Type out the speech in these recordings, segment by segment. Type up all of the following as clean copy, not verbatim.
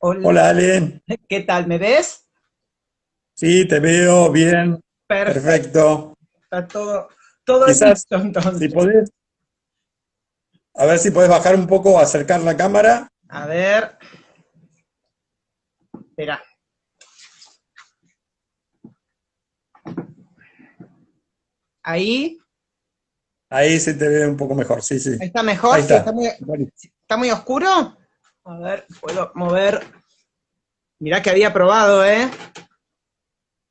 Hola, Hola Ale, ¿qué tal? ¿Me ves? sí, te veo bien, Perfecto, perfecto. está todo Quizás, listo si entonces. podés, a ver si podés bajar un poco, acercar la cámara. A ver, espera, ahí, Ahí se te ve un poco mejor, sí, sí. está Ahí mejor, sí, está. Bueno, está muy oscuro. A ver, puedo mover. Mirá que había probado, ¿eh?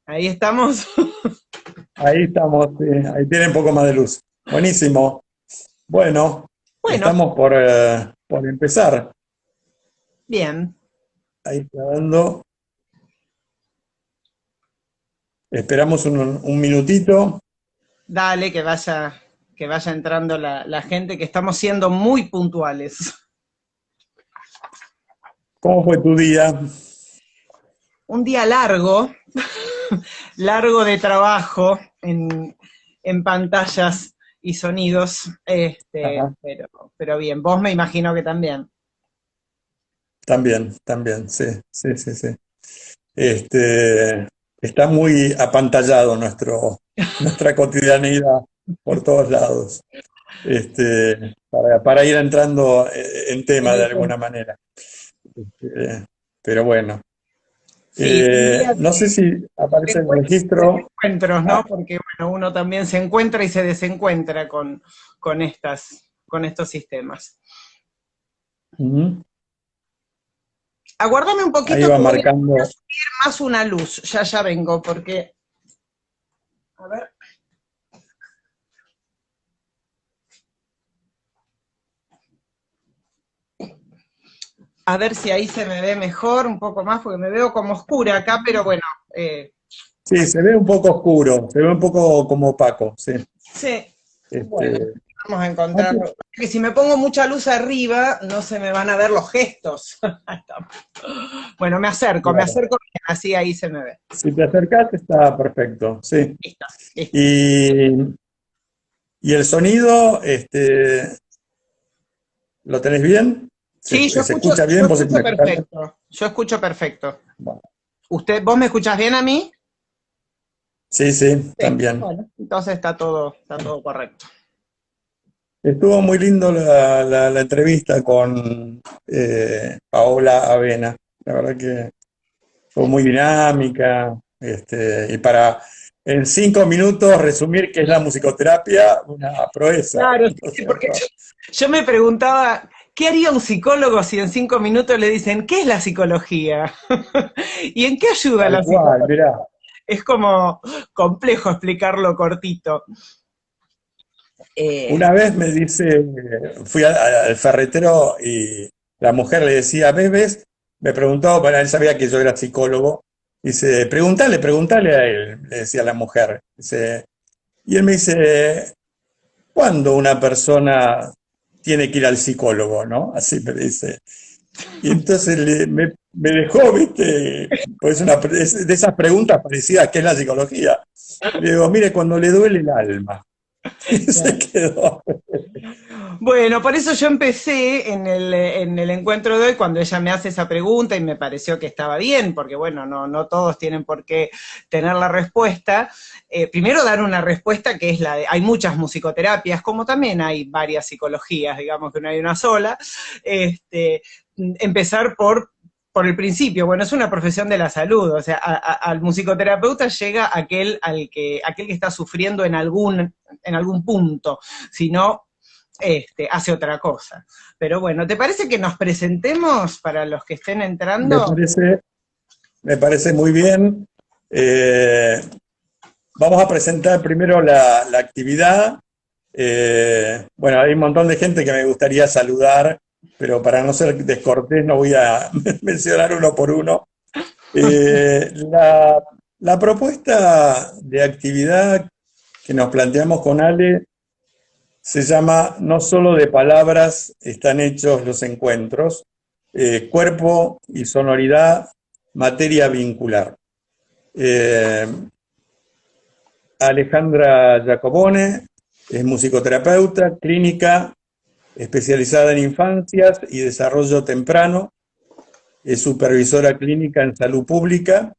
Ahí estamos. ahí estamos, sí, ahí tiene un poco más de luz. Buenísimo. Bueno, Bueno, estamos por empezar. bien, Ahí está dando. Esperamos un minutito. dale que vaya entrando la gente, que estamos siendo muy puntuales. ¿Cómo fue tu día? Un día largo, largo de trabajo en pantallas y sonidos, Ajá. pero bien, vos me imagino que también. También, también, sí, sí, sí, sí. Este, está muy apantallado nuestra cotidianidad por todos lados, para ir entrando en tema de alguna manera. Este, pero bueno, Sí, un día no sé si de aparece el encuentros y registro. desencuentros, ¿no? Ah, Porque bueno, uno también se encuentra y se desencuentra con estos sistemas. ujú. Aguárdame un Ahí poquito va que voy a marcando. subir más una luz. Ya vengo, porque, a ver, a ver si ahí se me ve mejor, un poco más, porque me veo como oscura acá, pero bueno, eh, Sí, se ve un poco oscuro, se ve un poco como opaco, sí. sí, bueno, Este, vamos a ah, encontrarlo. Que si me pongo mucha luz arriba, no se me van a ver los gestos. Ahí está. Bueno, me claro. acerco bien, así ahí se me ve. Si te acercas está perfecto, sí. Listo, listo. Y, y el sonido, ¿lo tenés bien? Sí, Se escucha bien? yo ¿Vos escucho me escuchás bien? perfecto. Yo escucho perfecto. Bueno, ¿Vos me escuchás bien a mí? sí, sí, Sí. también. Bueno, entonces está todo correcto. Estuvo muy lindo la entrevista con Paola Avena. La verdad que fue muy dinámica. Y para en 5 minutos resumir qué es la musicoterapia, una proeza, Claro, sí, ¿no es sí, porque cierto? yo me preguntaba, ¿qué haría un psicólogo si en 5 minutos le dicen, ¿qué es la psicología? ¿Y en qué ayuda Tal la cual, psicología? mirá. Es como complejo explicarlo cortito. Eh, Una vez me dice, fui al ferretero y la mujer le decía, ¿bebes? Me preguntó, bueno, él sabía que yo era psicólogo. Dice, pregúntale a él, le decía la mujer. Dice, y él me dice, ¿cuándo una persona tiene que ir al psicólogo, no? Así me dice. Y entonces me dejó, ¿viste? Pues es de esas preguntas parecidas, ¿qué es la psicología? Le digo, mire, cuando le duele el alma. Y se quedó. Bueno, por eso yo empecé en el encuentro de hoy cuando ella me hace esa pregunta y me pareció que estaba bien, porque bueno, no todos tienen por qué tener la respuesta. Primero dar una respuesta que es la de, hay muchas musicoterapias, como también hay varias psicologías, digamos que no hay una sola. Empezar por el principio, bueno, es una profesión de la salud, o sea, al musicoterapeuta llega aquel que está sufriendo en algún punto, si no, hace otra cosa. Pero bueno, ¿te parece que nos presentemos para los que estén Me entrando? parece, me parece muy bien. Eh, Vamos a presentar primero la actividad. Bueno, hay un montón de gente que me gustaría saludar, pero para no ser descortés no voy a mencionar uno por uno. La propuesta de actividad que nos planteamos con Ale se llama No solo de palabras están hechos los encuentros, cuerpo y sonoridad, materia vincular. Eh, Alejandra Giacobone es musicoterapeuta clínica especializada en infancias y desarrollo temprano. es supervisora clínica en salud pública,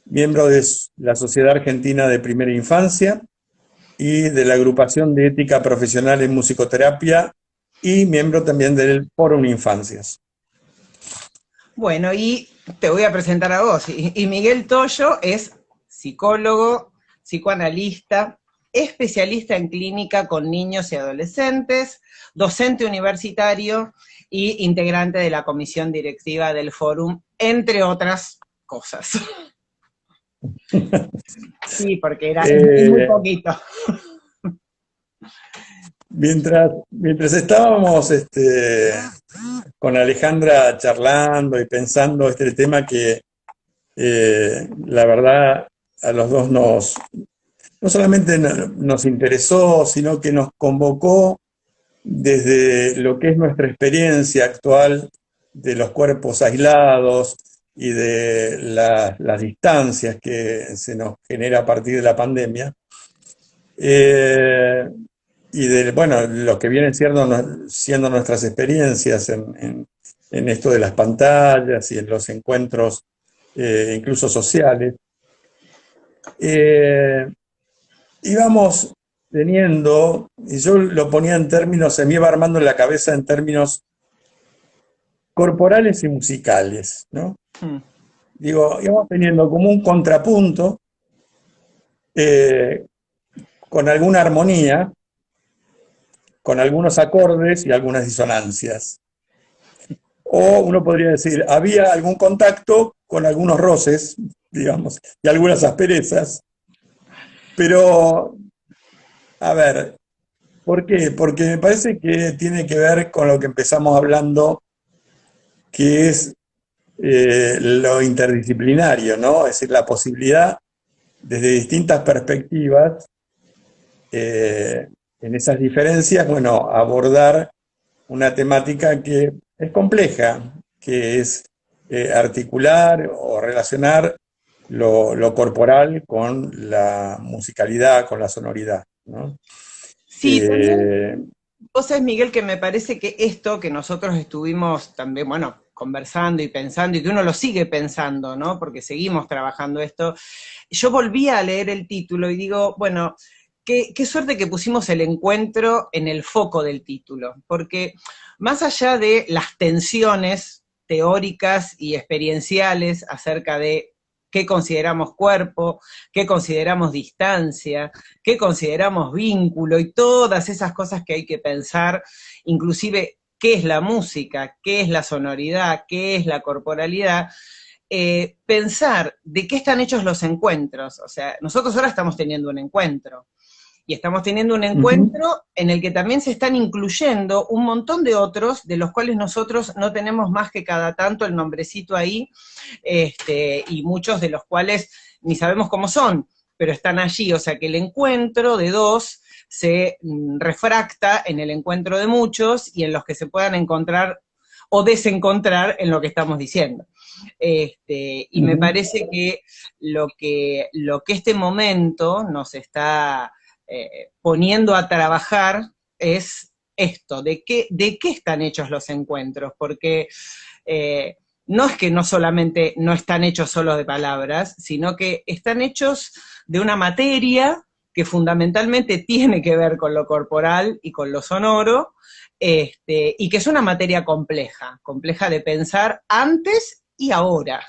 miembro de la Sociedad Argentina de Primera Infancia y de la Agrupación de Ética Profesional en Musicoterapia y miembro también del Fórum Infancias. Bueno, y te voy a presentar a vos. Y Miguel Toyo es psicólogo, psicoanalista, especialista en clínica con niños y adolescentes, docente universitario y integrante de la comisión directiva del Fórum, entre otras cosas. Sí, porque era muy poquito. Mientras estábamos con Alejandra charlando y pensando este tema que la verdad a los dos no solamente nos interesó, sino que nos convocó desde lo que es nuestra experiencia actual de los cuerpos aislados y de las distancias que se nos genera a partir de la pandemia. Y de, bueno, lo que vienen siendo nuestras experiencias en esto de las pantallas y en los encuentros incluso sociales. Íbamos teniendo, y yo lo ponía en términos, se me iba armando en la cabeza en términos corporales y musicales, ¿no? Digo, íbamos teniendo como un contrapunto con alguna armonía, con algunos acordes y algunas disonancias. O uno podría decir, había algún contacto con algunos roces, digamos, y algunas asperezas. Pero, a ver, ¿por qué? Porque me parece que tiene que ver con lo que empezamos hablando, que es lo interdisciplinario, ¿no? Es decir, la posibilidad, desde distintas perspectivas, en esas diferencias, bueno, abordar una temática que es compleja, que es articular o relacionar lo corporal con la musicalidad, con la sonoridad, ¿no? Sí, también, vos sabés, Miguel, que me parece que esto que nosotros estuvimos también, bueno, conversando y pensando, y que uno lo sigue pensando, ¿no? Porque seguimos trabajando esto. Yo volví a leer el título y digo, bueno, qué suerte que pusimos el encuentro en el foco del título, porque más allá de las tensiones teóricas y experienciales acerca de qué consideramos cuerpo, qué consideramos distancia, qué consideramos vínculo y todas esas cosas que hay que pensar, inclusive qué es la música, qué es la sonoridad, qué es la corporalidad, pensar de qué están hechos los encuentros. O sea, nosotros ahora estamos teniendo un encuentro, y estamos teniendo un encuentro en el que también se están incluyendo un montón de otros, de los cuales nosotros no tenemos más que cada tanto el nombrecito ahí, y muchos de los cuales ni sabemos cómo son, pero están allí. O sea que el encuentro de dos se refracta en el encuentro de muchos y en los que se puedan encontrar o desencontrar en lo que estamos diciendo. Y me parece que lo que este momento nos está poniendo a trabajar es esto, de qué están hechos los encuentros, porque no es que no solamente no están hechos solo de palabras, sino que están hechos de una materia que fundamentalmente tiene que ver con lo corporal y con lo sonoro, y que es una materia compleja de pensar antes y ahora.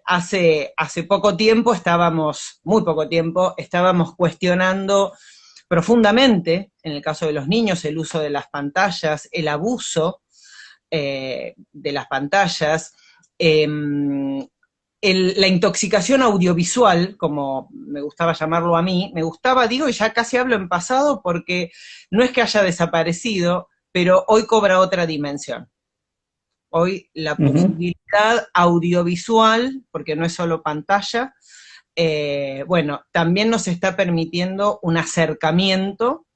Hace poco tiempo muy poco tiempo, estábamos cuestionando profundamente, en el caso de los niños, el uso de las pantallas, el abuso de las pantallas, la intoxicación audiovisual, como me gustaba llamarlo a mí, digo, y ya casi hablo en pasado porque no es que haya desaparecido, pero hoy cobra otra dimensión. Hoy la posibilidad audiovisual, porque no es solo pantalla, bueno, también nos está permitiendo un acercamiento,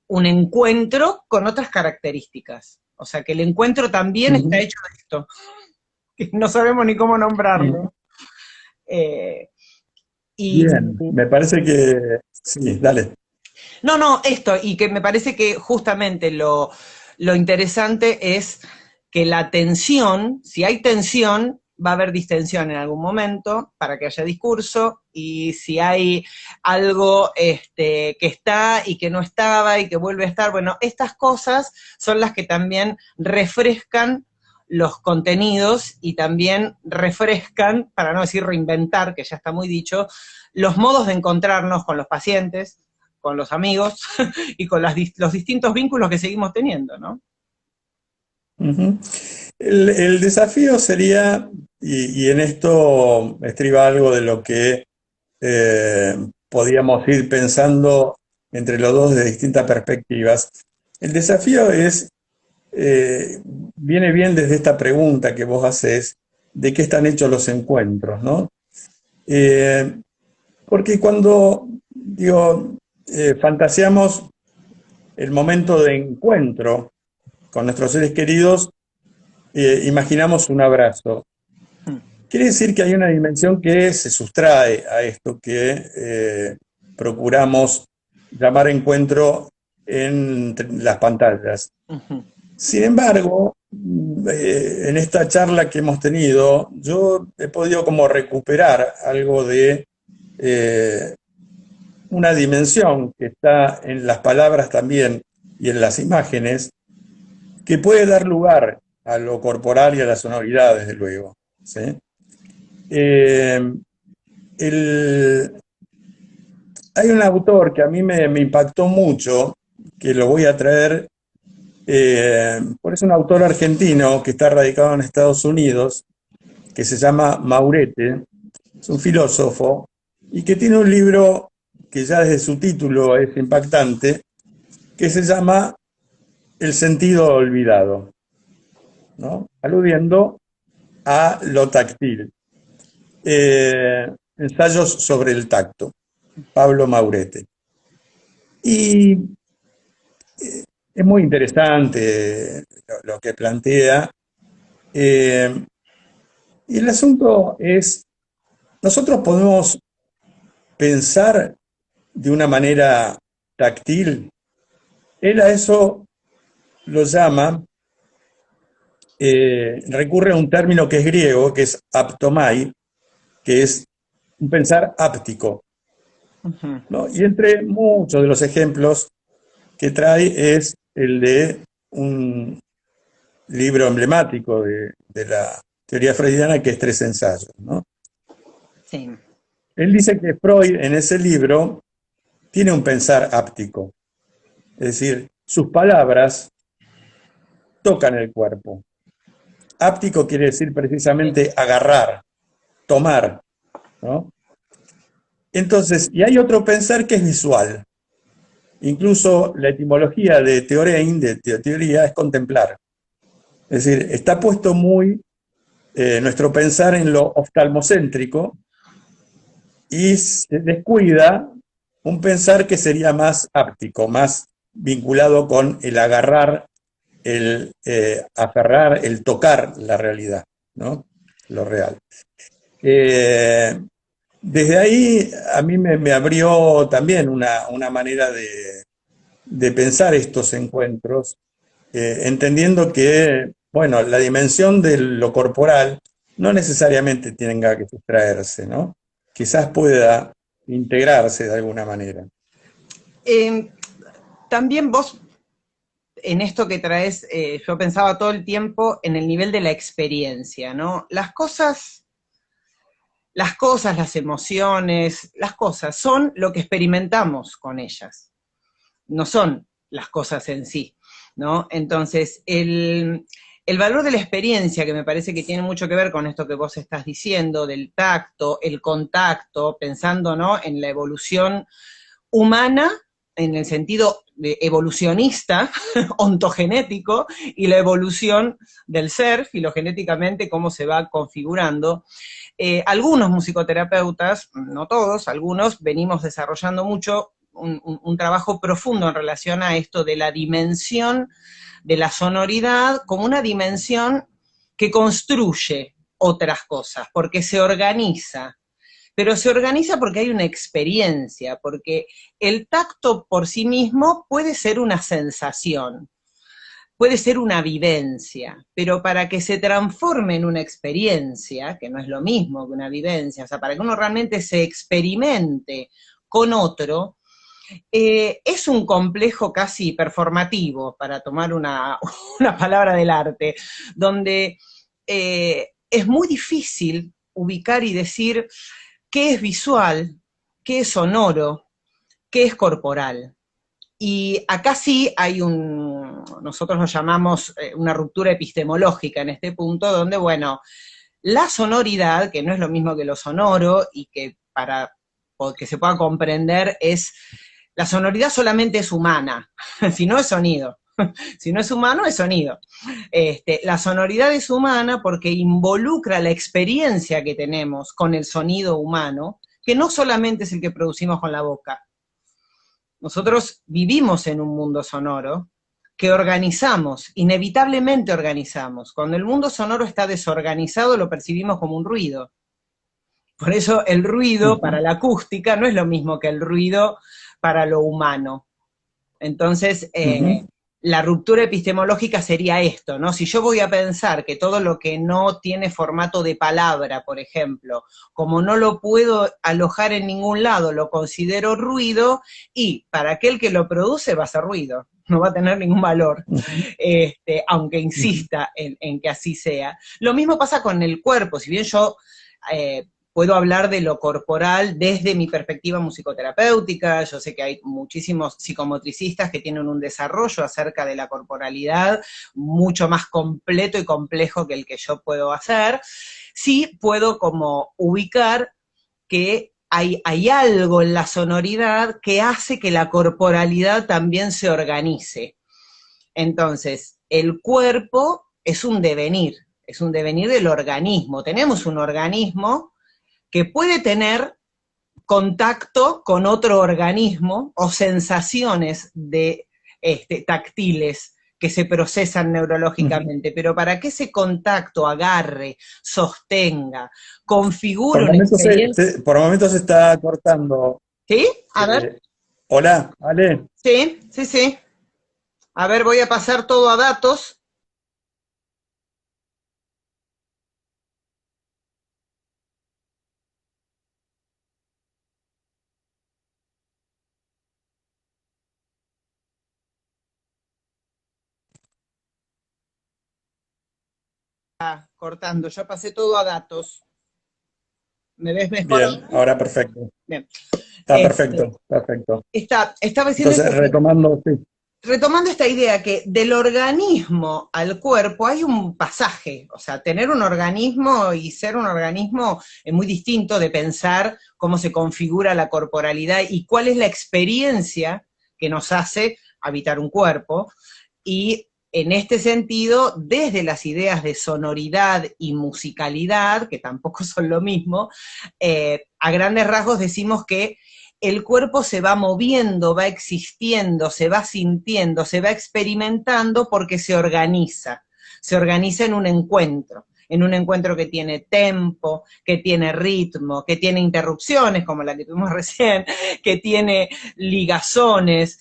un encuentro con otras características. O sea que el encuentro también está hecho de esto, que no sabemos ni cómo nombrarlo. Bien, me parece que... Sí, dale. No, esto, y que me parece que justamente lo interesante es que la tensión, si hay tensión, va a haber distensión en algún momento para que haya discurso, y si hay algo que está y que no estaba y que vuelve a estar, bueno, estas cosas son las que también refrescan los contenidos y también refrescan, para no decir reinventar, que ya está muy dicho, los modos de encontrarnos con los pacientes, con los amigos y con los distintos vínculos que seguimos teniendo, ¿no? Ujú. El desafío sería, y en esto estriba algo de lo que podíamos ir pensando entre los dos de distintas perspectivas. El desafío es, viene bien desde esta pregunta que vos haces, de qué están hechos los encuentros, ¿no? Eh, Porque cuando, digo, fantaseamos el momento de encuentro con nuestros seres queridos, imaginamos un abrazo. Quiere decir que hay una dimensión que se sustrae a esto que procuramos llamar encuentro en las pantallas. Ujú. Sin embargo, en esta charla que hemos tenido, yo he podido como recuperar algo de una dimensión que está en las palabras también y en las imágenes, que puede dar lugar a lo corporal y a la sonoridad, desde luego, ¿sí? Eh, el- Hay un autor que a mí me impactó mucho, que lo voy a traer, porque es un autor argentino que está radicado en Estados Unidos, que se llama Maurete, es un filósofo, y que tiene un libro que ya desde su título es impactante, que se llama El sentido olvidado, ¿no? Aludiendo a lo táctil. Ensayos sobre el tacto, Pablo Maurete. Y es muy interesante lo que plantea. Eh, y el asunto es, nosotros podemos pensar de una manera táctil. Él a eso lo llama, recurre a un término que es griego, que es aptomai, que es un pensar áptico, Ujú. ¿no? Y entre muchos de los ejemplos que trae es el de un libro emblemático de la teoría freudiana, que es Tres ensayos, ¿no? Sí. Él dice que Freud en ese libro tiene un pensar áptico, es decir, sus palabras tocan el cuerpo. Áptico quiere decir precisamente agarrar, tomar, ¿no? Entonces, y hay otro pensar que es visual. Incluso la etimología de teorein, de teoría, es contemplar. Es decir, está puesto muy nuestro pensar en lo oftalmocéntrico y se descuida un pensar que sería más áptico, más vinculado con el agarrar, el aferrar, el tocar la realidad, ¿no? Lo real. Eh, Desde ahí a mí me abrió también una manera de pensar estos encuentros, entendiendo que, bueno, la dimensión de lo corporal no necesariamente tenga que sustraerse, ¿no? Quizás pueda integrarse de alguna manera. Eh, También vos, en esto que traes, yo pensaba todo el tiempo en el nivel de la experiencia, ¿no? Las emociones, las cosas son lo que experimentamos con ellas, no son las cosas en sí, ¿no? Entonces, el valor de la experiencia, que me parece que tiene mucho que ver con esto que vos estás diciendo, del tacto, el contacto, pensando, ¿no?, en la evolución humana, en el sentido de evolucionista, ontogenético, y la evolución del ser, filogenéticamente, cómo se va configurando. Algunos musicoterapeutas, no todos, algunos, venimos desarrollando mucho un trabajo profundo en relación a esto de la dimensión de la sonoridad como una dimensión que construye otras cosas, porque se organiza, pero se organiza porque hay una experiencia, porque el tacto por sí mismo puede ser una sensación, puede ser una vivencia, pero para que se transforme en una experiencia, que no es lo mismo que una vivencia, o sea, para que uno realmente se experimente con otro, es un complejo casi performativo, para tomar una palabra del arte, donde es muy difícil ubicar y decir qué es visual, qué es sonoro, qué es corporal. Y acá sí hay nosotros lo llamamos una ruptura epistemológica en este punto, donde, bueno, la sonoridad, que no es lo mismo que lo sonoro, y que para que se pueda comprender la sonoridad solamente es humana, si no es sonido. Si no es humano, es sonido. La sonoridad es humana porque involucra la experiencia que tenemos con el sonido humano, que no solamente es el que producimos con la boca. Nosotros vivimos en un mundo sonoro que organizamos, inevitablemente organizamos. Cuando el mundo sonoro está desorganizado, lo percibimos como un ruido. Por eso el ruido para la acústica no es lo mismo que el ruido para lo humano. Entonces, la ruptura epistemológica sería esto, ¿no? Si yo voy a pensar que todo lo que no tiene formato de palabra, por ejemplo, como no lo puedo alojar en ningún lado, lo considero ruido, y para aquel que lo produce va a ser ruido, no va a tener ningún valor, aunque insista en que así sea. Lo mismo pasa con el cuerpo, si bien yo puedo hablar de lo corporal desde mi perspectiva musicoterapéutica. Yo sé que hay muchísimos psicomotricistas que tienen un desarrollo acerca de la corporalidad mucho más completo y complejo que el que yo puedo hacer. Sí puedo como ubicar que hay algo en la sonoridad que hace que la corporalidad también se organice. Entonces, el cuerpo es un devenir del organismo. Tenemos un organismo que puede tener contacto con otro organismo o sensaciones táctiles que se procesan neurológicamente, pero para que ese contacto agarre, sostenga, configure una experiencia. Por momentos se está cortando. ¿Sí? A ver. Hola, Ale. Sí, sí, sí. A ver, voy a pasar todo a datos. Cortando, ya pasé todo a datos. ¿Me ves mejor? Bien, ahora perfecto. Bien. Está perfecto, perfecto. Estaba diciendo Entonces, retomando, sí. Retomando esta idea que del organismo al cuerpo hay un pasaje, o sea, tener un organismo y ser un organismo es muy distinto de pensar cómo se configura la corporalidad y cuál es la experiencia que nos hace habitar un cuerpo, y en este sentido, desde las ideas de sonoridad y musicalidad, que tampoco son lo mismo, a grandes rasgos decimos que el cuerpo se va moviendo, va existiendo, se va sintiendo, se va experimentando porque se organiza en un encuentro que tiene tempo, que tiene ritmo, que tiene interrupciones como la que tuvimos recién, que tiene ligazones.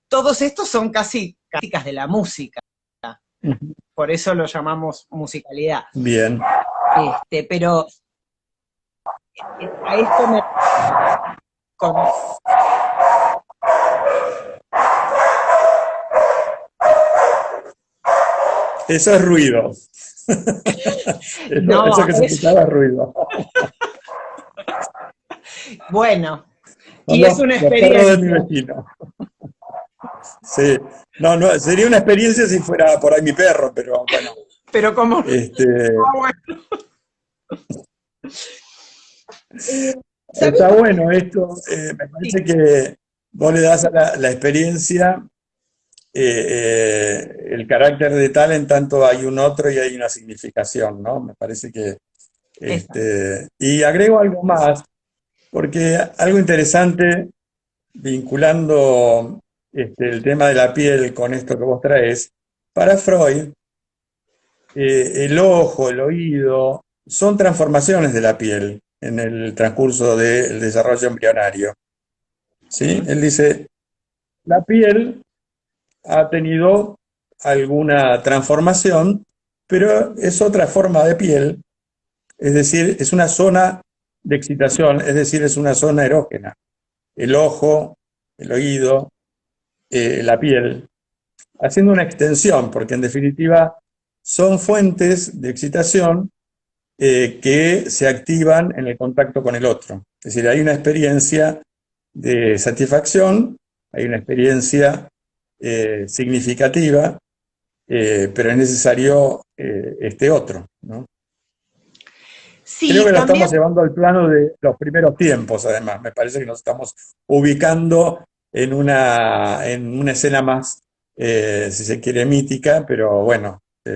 Todos estos son casi características de la música, por eso lo llamamos musicalidad. Bien. Pero a esto me... Eso es ruido. No, eso que se escuchaba es ruido. Bueno, Son y es una los perros de mi experiencia. vecino. Sí, no, sería una experiencia si fuera por ahí mi perro, pero bueno. Pero como... Bueno. ¿Sabés? Está bueno esto, me parece que vos le das a la experiencia el carácter de tal en tanto hay un otro y hay una significación, ¿no? Me parece que... y agrego algo más, porque algo interesante, vinculando el tema de la piel con esto que vos traes, para Freud, el ojo, el oído, son transformaciones de la piel en el transcurso del desarrollo embrionario. ¿Sí? Él dice, la piel ha tenido alguna transformación, pero es otra forma de piel, es decir, es una zona de excitación, es decir, es una zona erógena. El ojo, el oído, la piel, haciendo una extensión, porque en definitiva son fuentes de excitación que se activan en el contacto con el otro. Es decir, hay una experiencia de satisfacción, hay una experiencia significativa, pero es necesario este otro, ¿no? Creo Sí, que lo estamos también. llevando al plano de los primeros tiempos, además. Me parece que nos estamos ubicando en una escena más, si se quiere, mítica, pero bueno, Sí,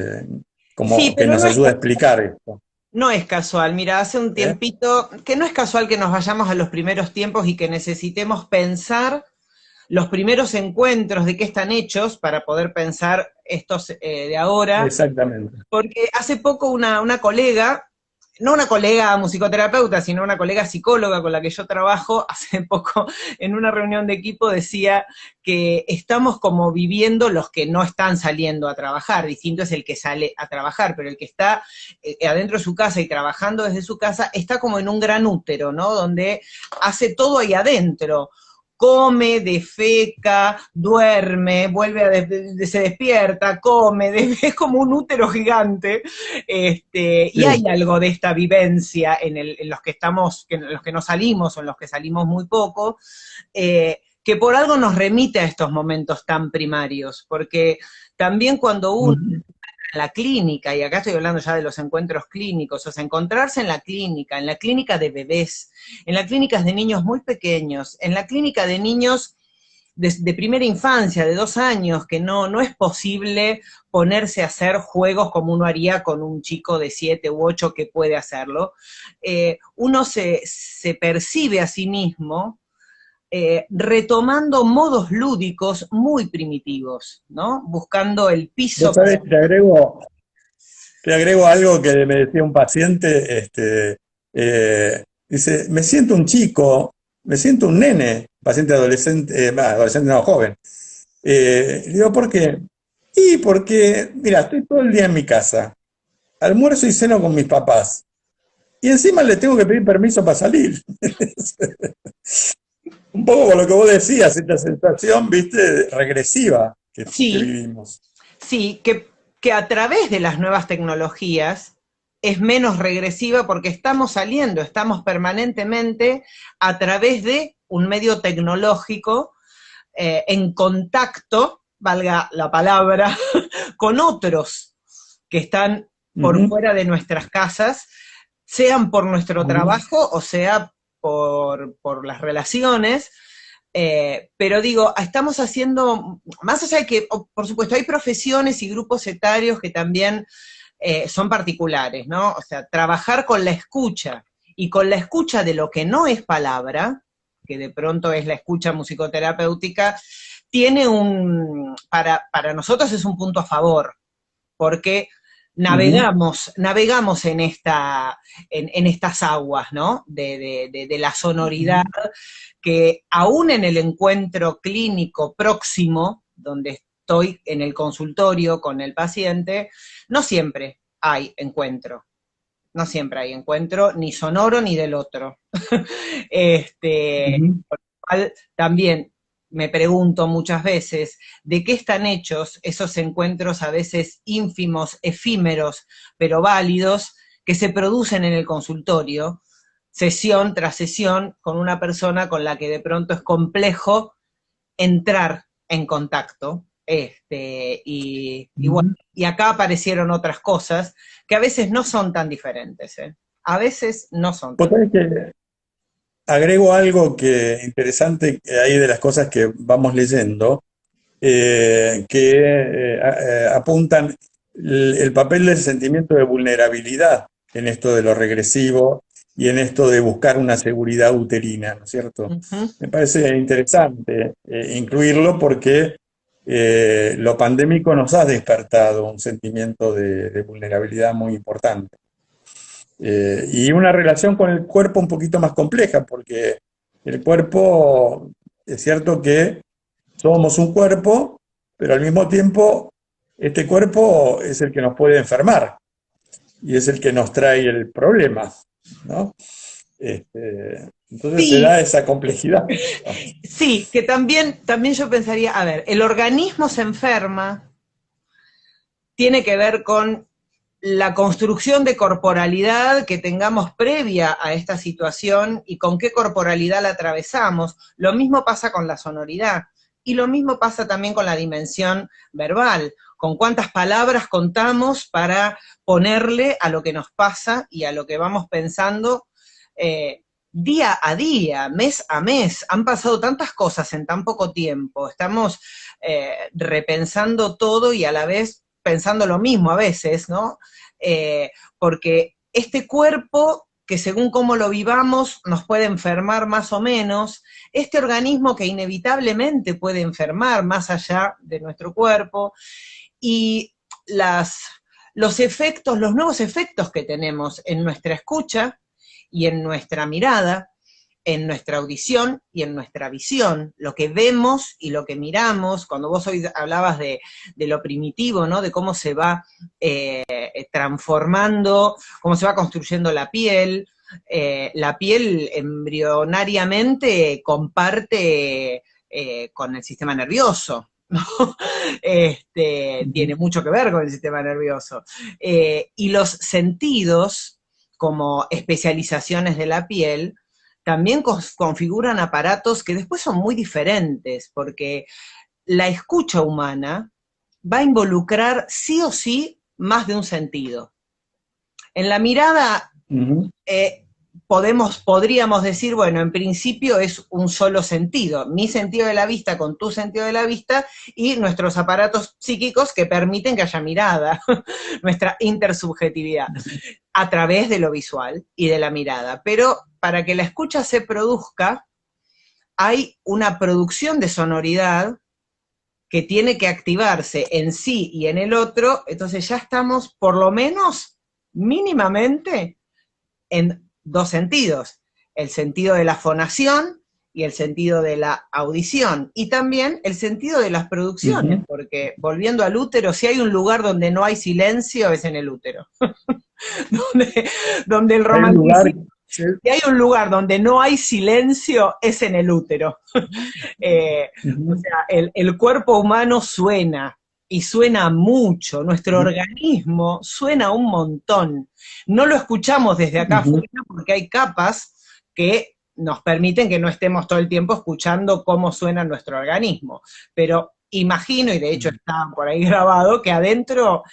como que pero nos no es, ayuda a explicar esto. no es casual. Mira, hace un ¿Eh? tiempito que no es casual que nos vayamos a los primeros tiempos y que necesitemos pensar los primeros encuentros de qué están hechos para poder pensar estos de ahora. Exactamente. Porque hace poco una colega, no una colega musicoterapeuta, sino una colega psicóloga con la que yo trabajo, hace poco en una reunión de equipo decía que estamos como viviendo los que no están saliendo a trabajar. Distinto es el que sale a trabajar, pero el que está adentro de su casa y trabajando desde su casa está como en un gran útero, ¿no? Donde hace todo ahí adentro, come, defeca, duerme, se despierta, come, es como un útero gigante, y hay Sí. algo de esta vivencia en los que estamos, en los que no salimos o en los que salimos muy poco, que por algo nos remite a estos momentos tan primarios, porque también cuando uno Ujú. en la clínica, y acá estoy hablando ya de los encuentros clínicos, o sea, encontrarse en la clínica de bebés, en las clínicas de niños muy pequeños, en la clínica de niños de primera infancia, de 2 años, que no es posible ponerse a hacer juegos como uno haría con un chico de 7 u 8 que puede hacerlo. Uno se percibe a sí mismo retomando modos lúdicos muy primitivos, ¿no? Buscando el piso Vos como. sabés, te agrego algo que me decía un paciente, dice, me siento un chico, me siento un nene, paciente adolescente, adolescente no, joven. Le digo, ¿por qué? Y porque, mira, estoy todo el día en mi casa, almuerzo y ceno con mis papás, y encima le tengo que pedir permiso para salir. Un poco con lo que vos decías, esta sensación, viste, regresiva que Sí, vivimos. sí, que a través de las nuevas tecnologías es menos regresiva porque estamos saliendo, estamos permanentemente a través de un medio tecnológico en contacto, valga la palabra, con otros que están por Ujú, fuera de nuestras casas, sean por nuestro ujú. trabajo o sea por las relaciones. Pero digo, estamos haciendo, más allá de que, por supuesto, hay profesiones y grupos etarios que también son particulares, ¿no? O sea, trabajar con la escucha y con la escucha de lo que no es palabra, que de pronto es la escucha musicoterapéutica, tiene para nosotros es un punto a favor, porque Ujú, navegamos en estas aguas, ¿no? De la sonoridad, ujú. que aún en el encuentro clínico próximo, donde estoy en el consultorio con el paciente, no siempre hay encuentro. No siempre hay encuentro, ni sonoro ni del otro. Ujú. Por lo cual también me pregunto muchas veces de qué están hechos esos encuentros a veces ínfimos, efímeros, pero válidos, que se producen en el consultorio, sesión tras sesión, con una persona con la que de pronto es complejo entrar en contacto. Y bueno, Ujú. y acá aparecieron otras cosas que a veces no son tan diferentes, ¿eh? A veces no son Vos tan. sabés que agrego algo que interesante que hay de las cosas que vamos leyendo, que apuntan el papel del sentimiento de vulnerabilidad en esto de lo regresivo y en esto de buscar una seguridad uterina, ¿no es cierto? Uh-huh. Me parece interesante incluirlo porque lo pandémico nos ha despertado un sentimiento de vulnerabilidad muy importante. Y una relación con el cuerpo un poquito más compleja, porque el cuerpo, es cierto que somos un cuerpo, pero al mismo tiempo este cuerpo es el que nos puede enfermar y es el que nos trae el problema, ¿no? Entonces se Sí, da esa complejidad. sí, que también yo pensaría, a ver, el organismo se enferma, tiene que ver con la construcción de corporalidad que tengamos previa a esta situación y con qué corporalidad la atravesamos. Lo mismo pasa con la sonoridad y lo mismo pasa también con la dimensión verbal, con cuántas palabras contamos para ponerle a lo que nos pasa y a lo que vamos pensando día a día, mes a mes. Han pasado tantas cosas en tan poco tiempo, estamos repensando todo y a la vez pensando lo mismo a veces, ¿no? Porque este cuerpo, que según cómo lo vivamos, nos puede enfermar más o menos, este organismo que inevitablemente puede enfermar más allá de nuestro cuerpo, y los efectos, los nuevos efectos que tenemos en nuestra escucha y en nuestra mirada, en nuestra audición y en nuestra visión, lo que vemos y lo que miramos. Cuando vos hoy hablabas de lo primitivo, ¿no? De cómo se va transformando, cómo se va construyendo la piel embrionariamente comparte con el sistema nervioso, ¿no? Tiene mucho que ver con el sistema nervioso. Y los sentidos, como especializaciones de la piel, también configuran aparatos que después son muy diferentes, porque la escucha humana va a involucrar sí o sí más de un sentido. En la mirada podríamos decir, bueno, en principio es un solo sentido, mi sentido de la vista con tu sentido de la vista y nuestros aparatos psíquicos que permiten que haya mirada, nuestra intersubjetividad, a través de lo visual y de la mirada. Pero para que la escucha se produzca, hay una producción de sonoridad que tiene que activarse en sí y en el otro, entonces ya estamos por lo menos mínimamente en dos sentidos, el sentido de la fonación y el sentido de la audición, y también el sentido de las producciones, porque volviendo al útero, si hay un lugar donde no hay silencio, es en el útero, donde el Hay un lugar, romanticismo, si hay un lugar donde no hay silencio, es en el útero. O sea, el cuerpo humano suena, y suena mucho, nuestro organismo suena un montón. No lo escuchamos desde acá afuera porque hay capas que nos permiten que no estemos todo el tiempo escuchando cómo suena nuestro organismo. Pero imagino, y de hecho está por ahí grabado, que adentro,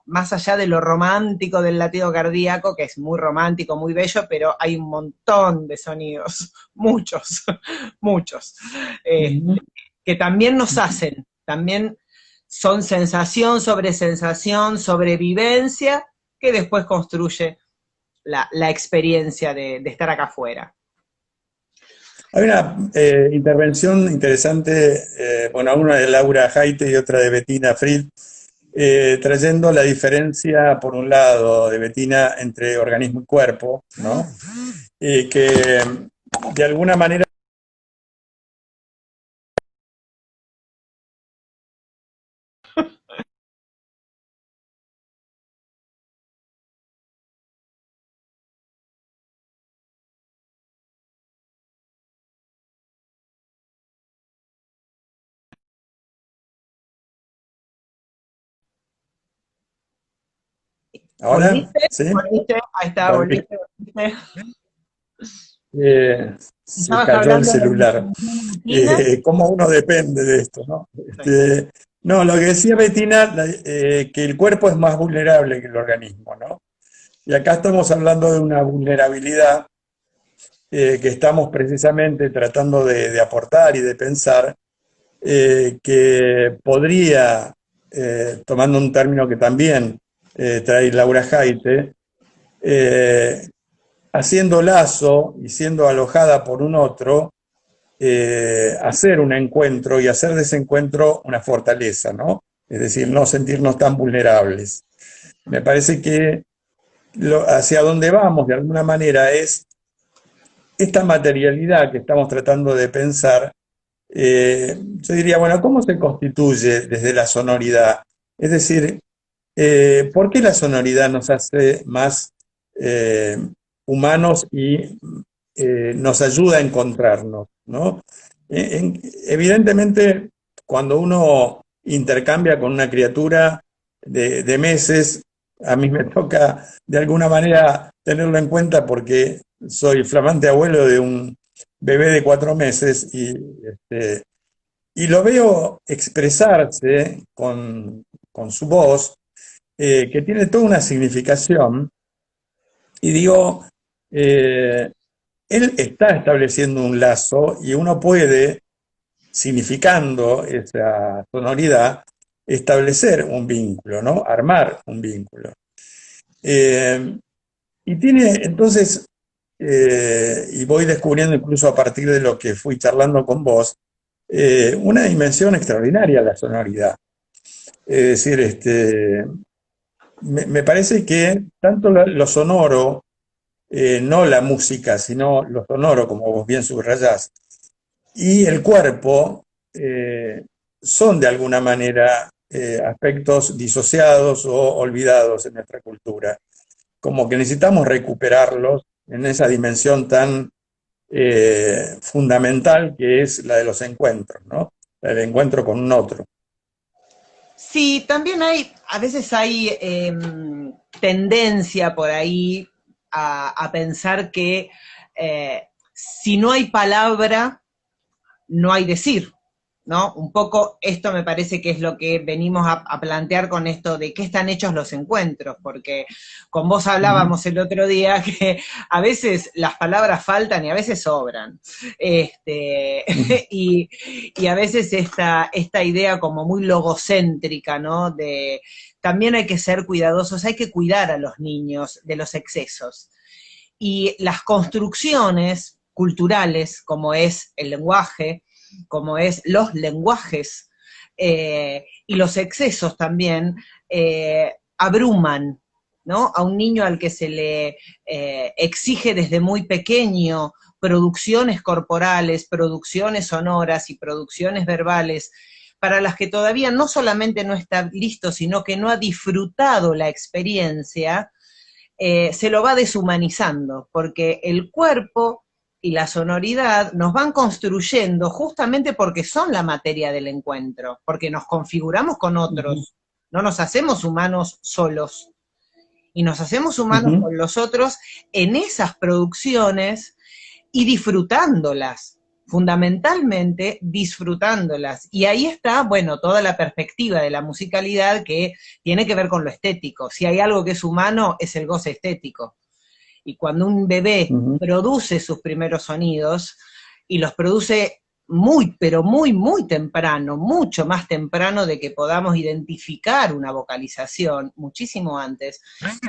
más allá de lo romántico del latido cardíaco, que es muy romántico, muy bello, pero hay un montón de sonidos, muchos, muchos, que también nos hacen, también son sensación, sobrevivencia, que después construye la experiencia de estar acá afuera. Hay una intervención interesante, bueno, una de Laura Haite y otra de Bettina Fried, trayendo la diferencia, por un lado, de Bettina entre organismo y cuerpo, ¿no? Que de alguna manera ahora, ¿Volviste? ¿sí? ¿Volviste? Ahí está, Volví. volviste. Se Estabas cayó el hablando celular. de Argentina. ¿Cómo uno depende de esto, ¿no? Sí. No, lo que decía Bettina, que el cuerpo es más vulnerable que el organismo, ¿no? Y acá estamos hablando de una vulnerabilidad que estamos precisamente tratando de aportar y de pensar, que podría, tomando un término que también trae Laura Jaite, haciendo lazo y siendo alojada por un otro, hacer un encuentro y hacer de ese encuentro una fortaleza, ¿no? Es decir, no sentirnos tan vulnerables. Me parece que hacia donde vamos, de alguna manera, es esta materialidad que estamos tratando de pensar. Yo diría, bueno, ¿cómo se constituye desde la sonoridad? Es decir, ¿por qué la sonoridad nos hace más eh, humanos y nos ayuda a encontrarnos, ¿no? Evidentemente, cuando uno intercambia con una criatura de meses, a mí me toca de alguna manera tenerlo en cuenta porque soy flamante abuelo de un bebé de 4 meses y lo veo expresarse con su voz, que tiene toda una significación, y digo, eh, él está estableciendo un lazo y uno puede, significando esa sonoridad, establecer un vínculo, ¿no? Armar un vínculo. Eh, y tiene entonces, y voy descubriendo incluso a partir de lo que fui charlando con vos, una dimensión extraordinaria la sonoridad. Es decir, me parece que tanto lo sonoro, no la música, sino lo sonoro, como vos bien subrayás, y el cuerpo son de alguna manera aspectos disociados o olvidados en nuestra cultura. Como que necesitamos recuperarlos en esa dimensión tan fundamental que es la de los encuentros, ¿no? La del encuentro con un otro. Sí, también a veces hay tendencia por ahí a pensar que si no hay palabra, no hay decir, ¿no? Un poco esto me parece que es lo que venimos a plantear con esto de qué están hechos los encuentros, porque con vos Ujú, hablábamos el otro día que a veces las palabras faltan y a veces sobran. Este, ujú, y a veces esta idea como muy logocéntrica, ¿no? De también hay que ser cuidadosos, hay que cuidar a los niños de los excesos. Y las construcciones culturales, como es el lenguaje, como es los lenguajes, y los excesos también, abruman, ¿no? A un niño al que se le exige desde muy pequeño producciones corporales, producciones sonoras y producciones verbales, para las que todavía no solamente no está listo, sino que no ha disfrutado la experiencia, se lo va deshumanizando, porque el cuerpo y la sonoridad nos van construyendo justamente porque son la materia del encuentro, porque nos configuramos con ujú, otros, no nos hacemos humanos solos, y nos hacemos humanos ujú. con los otros en esas producciones y disfrutándolas, fundamentalmente disfrutándolas. Y ahí está, bueno, toda la perspectiva de la musicalidad que tiene que ver con lo estético. Si hay algo que es humano, es el goce estético. Y cuando un bebé Ujú. produce sus primeros sonidos y los produce muy, pero muy, muy temprano, mucho más temprano de que podamos identificar una vocalización, muchísimo antes.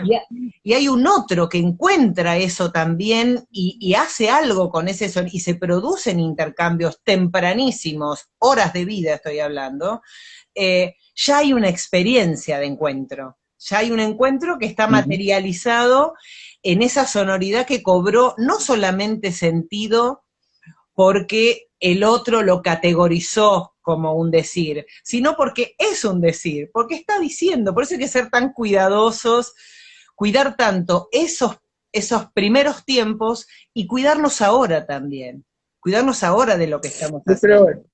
Y, y hay un otro que encuentra eso también y hace algo con ese sonido y se producen intercambios tempranísimos, horas de vida estoy hablando, ya hay una experiencia de encuentro. Ya hay un encuentro que está Ujú. materializado en esa sonoridad que cobró no solamente sentido porque el otro lo categorizó como un decir, sino porque es un decir, porque está diciendo, por eso hay que ser tan cuidadosos, cuidar tanto esos primeros tiempos y cuidarnos ahora también, cuidarnos ahora de lo que estamos Pero haciendo.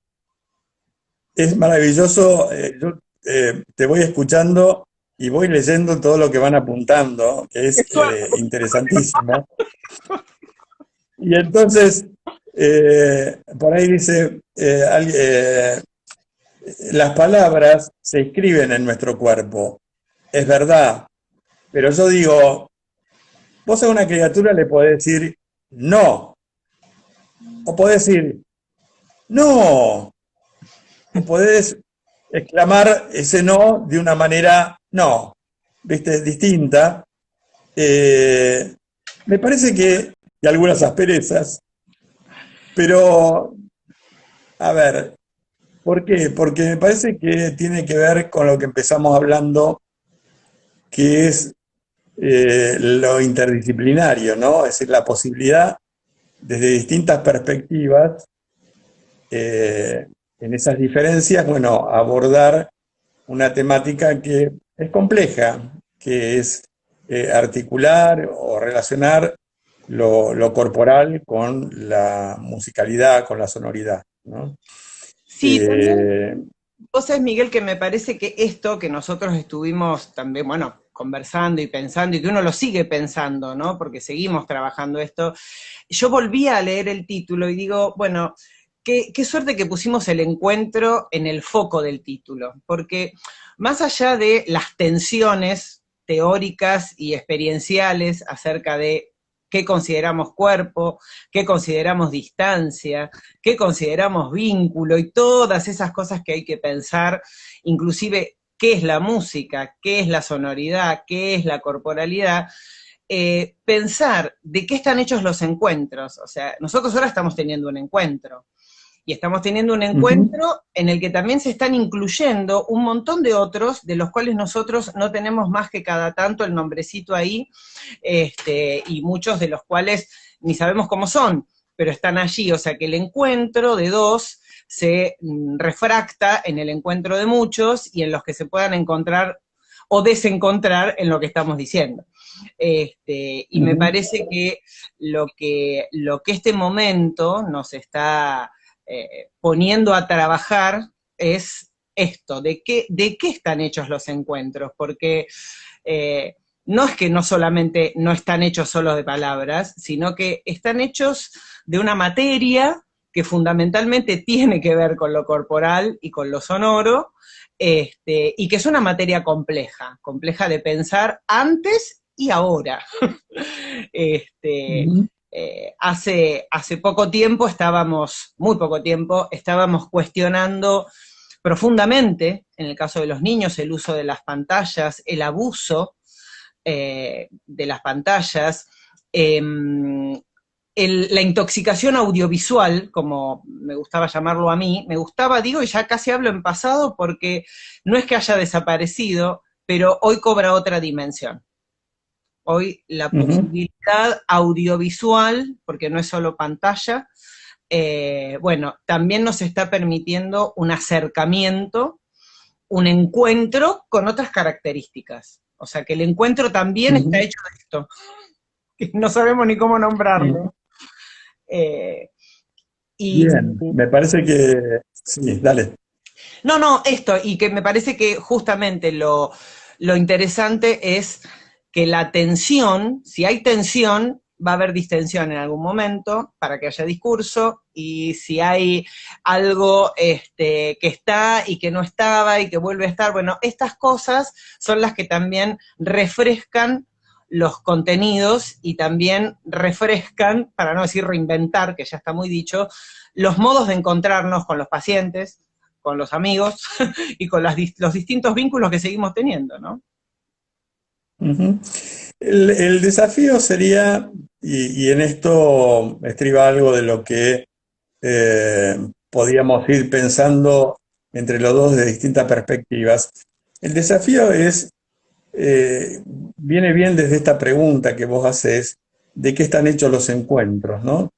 es maravilloso, yo te voy escuchando y voy leyendo todo lo que van apuntando, que es interesantísimo. Y entonces, por ahí dice, las palabras se escriben en nuestro cuerpo. Es verdad, pero yo digo, vos a una criatura le podés decir no, o podés decir no, o podés exclamar ese no de una manera no, viste, distinta. Eh, Me parece que, y algunas asperezas, pero a ver, ¿por qué? Porque me parece que tiene que ver con lo que empezamos hablando, que es lo interdisciplinario, ¿no? Es decir, la posibilidad desde distintas perspectivas, en esas diferencias, bueno, abordar una temática que es compleja, que es articular o relacionar lo corporal con la musicalidad, con la sonoridad, ¿no? Sí, también Eh, vos sabés, Miguel, que me parece que esto que nosotros estuvimos también, bueno, conversando y pensando, y que uno lo sigue pensando, ¿no? Porque seguimos trabajando esto, yo volví a leer el título y digo, bueno, qué suerte que pusimos el encuentro en el foco del título, porque más allá de las tensiones teóricas y experienciales acerca de qué consideramos cuerpo, qué consideramos distancia, qué consideramos vínculo y todas esas cosas que hay que pensar, inclusive qué es la música, qué es la sonoridad, qué es la corporalidad, pensar de qué están hechos los encuentros. O sea, nosotros ahora estamos teniendo un encuentro. Y estamos teniendo un ujú, encuentro en el que también se están incluyendo un montón de otros, de los cuales nosotros no tenemos más que cada tanto el nombrecito ahí, y muchos de los cuales ni sabemos cómo son, pero están allí. O sea que el encuentro de dos se refracta en el encuentro de muchos y en los que se puedan encontrar o desencontrar en lo que estamos diciendo. Y me ujú, parece que lo que este momento nos está poniendo a trabajar es esto, de qué están hechos los encuentros, porque no es que no solamente no están hechos solo de palabras, sino que están hechos de una materia que fundamentalmente tiene que ver con lo corporal y con lo sonoro, y que es una materia compleja, compleja de pensar antes y ahora. este, ujú, hace poco tiempo muy poco tiempo, estábamos cuestionando profundamente, en el caso de los niños, el uso de las pantallas, el abuso de las pantallas, la intoxicación audiovisual, como me gustaba llamarlo a mí, me gustaba, digo, y ya casi hablo en pasado porque no es que haya desaparecido, pero hoy cobra otra dimensión. Hoy la ujú, posibilidad audiovisual, porque no es solo pantalla, bueno, también nos está permitiendo un acercamiento, un encuentro con otras características. O sea que el encuentro también está ujú. hecho de esto, que no sabemos ni cómo Y nombrarlo. Eh, y bien, me parece que sí, dale. no, no, esto, y que me parece que justamente lo interesante es que la tensión, si hay tensión, va a haber distensión en algún momento para que haya discurso, y si hay algo que está y que no estaba y que vuelve a estar, bueno, estas cosas son las que también refrescan los contenidos y también refrescan, para no decir reinventar, que ya está muy dicho, los modos de encontrarnos con los pacientes, con los amigos y con los distintos vínculos que seguimos teniendo, ¿no? Ujú. El desafío sería, y en esto estriba algo de lo que podíamos ir pensando entre los dos de distintas perspectivas. El desafío es, eh, viene bien desde esta pregunta que vos haces, de qué están hechos los encuentros, ¿no?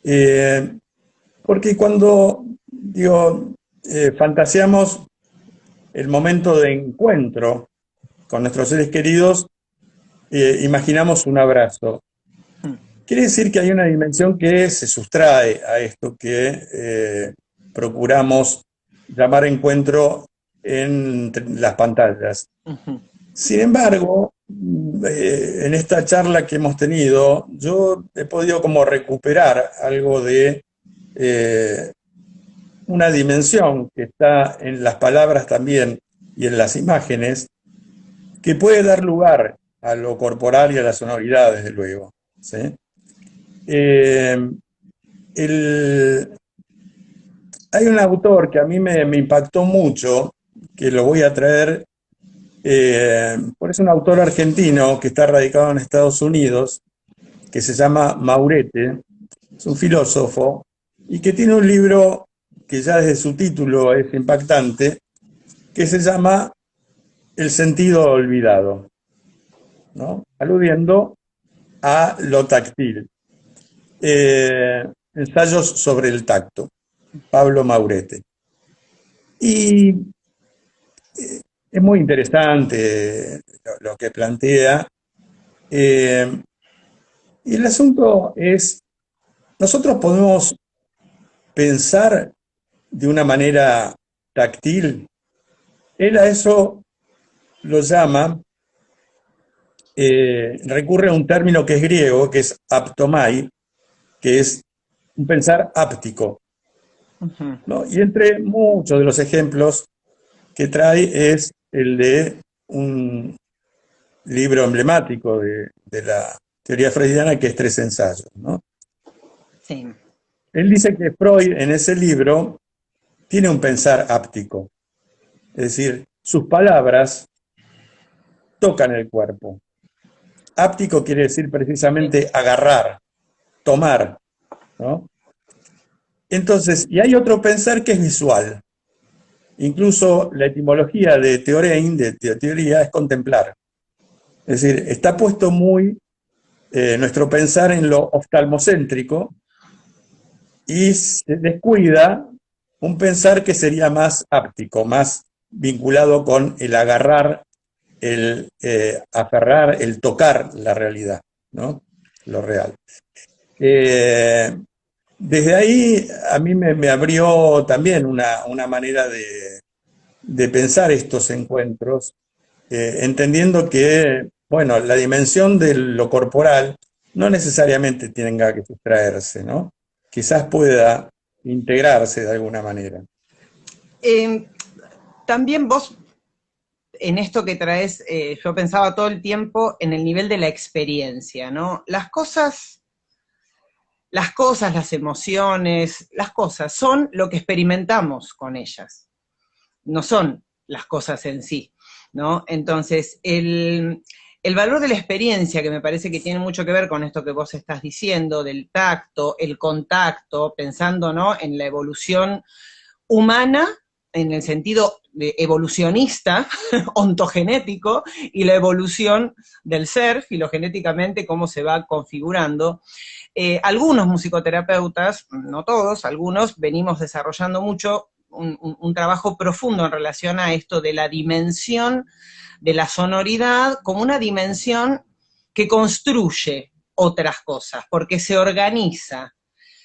Eh, Porque cuando, digo, fantaseamos el momento de encuentro con nuestros seres queridos, imaginamos un abrazo. Quiere decir que hay una dimensión que se sustrae a esto que procuramos llamar encuentro en las pantallas. Ujú. Sin embargo, en esta charla que hemos tenido, yo he podido como recuperar algo de eh, una dimensión que está en las palabras también y en las imágenes, que puede dar lugar a lo corporal y a la sonoridad, desde luego. ¿Sí? Eh, el- Hay un autor que a mí me impactó mucho, que lo voy a traer, porque es un autor argentino que está radicado en Estados Unidos, que se llama Maurete, es un filósofo, y que tiene un libro que ya desde su título es impactante, que se llama El sentido olvidado, ¿no? Aludiendo a lo táctil. Ensayos sobre el tacto, Pablo Maurete. Y es muy interesante lo que plantea. Eh, y el asunto es, nosotros podemos pensar de una manera táctil. Él a eso lo llama, recurre a un término que es griego, que es aptomai, que es un pensar áptico, Ujú. ¿no? Y entre muchos de los ejemplos que trae es el de un libro emblemático de la teoría freudiana, que es Tres ensayos, ¿no? Sí. Él dice que Freud en ese libro tiene un pensar áptico, es decir, sus palabras tocan el cuerpo. Áptico quiere decir precisamente agarrar, tomar, ¿no? Entonces, y hay otro pensar que es visual. Incluso la etimología de teorein, de teoría, es contemplar. Es decir, está puesto muy nuestro pensar en lo oftalmocéntrico y se descuida un pensar que sería más áptico, más vinculado con el agarrar, el aferrar, el tocar la realidad, ¿no? Lo real. Eh, Desde ahí a mí me abrió también una manera de pensar estos encuentros, entendiendo que, bueno, la dimensión de lo corporal no necesariamente tenga que sustraerse, ¿no? Quizás pueda integrarse de alguna manera. Eh, También vos, en esto que traes, yo pensaba todo el tiempo en el nivel de la experiencia, ¿no? Las emociones, las cosas son lo que experimentamos con ellas, no son las cosas en sí, ¿no? Entonces, el valor de la experiencia, que me parece que tiene mucho que ver con esto que vos estás diciendo, del tacto, el contacto, pensando, ¿no?, en la evolución humana, en el sentido de evolucionista, ontogenético, y la evolución del ser, filogenéticamente, cómo se va configurando. Algunos musicoterapeutas, no todos, algunos, venimos desarrollando mucho un trabajo profundo en relación a esto de la dimensión de la sonoridad como una dimensión que construye otras cosas, porque se organiza,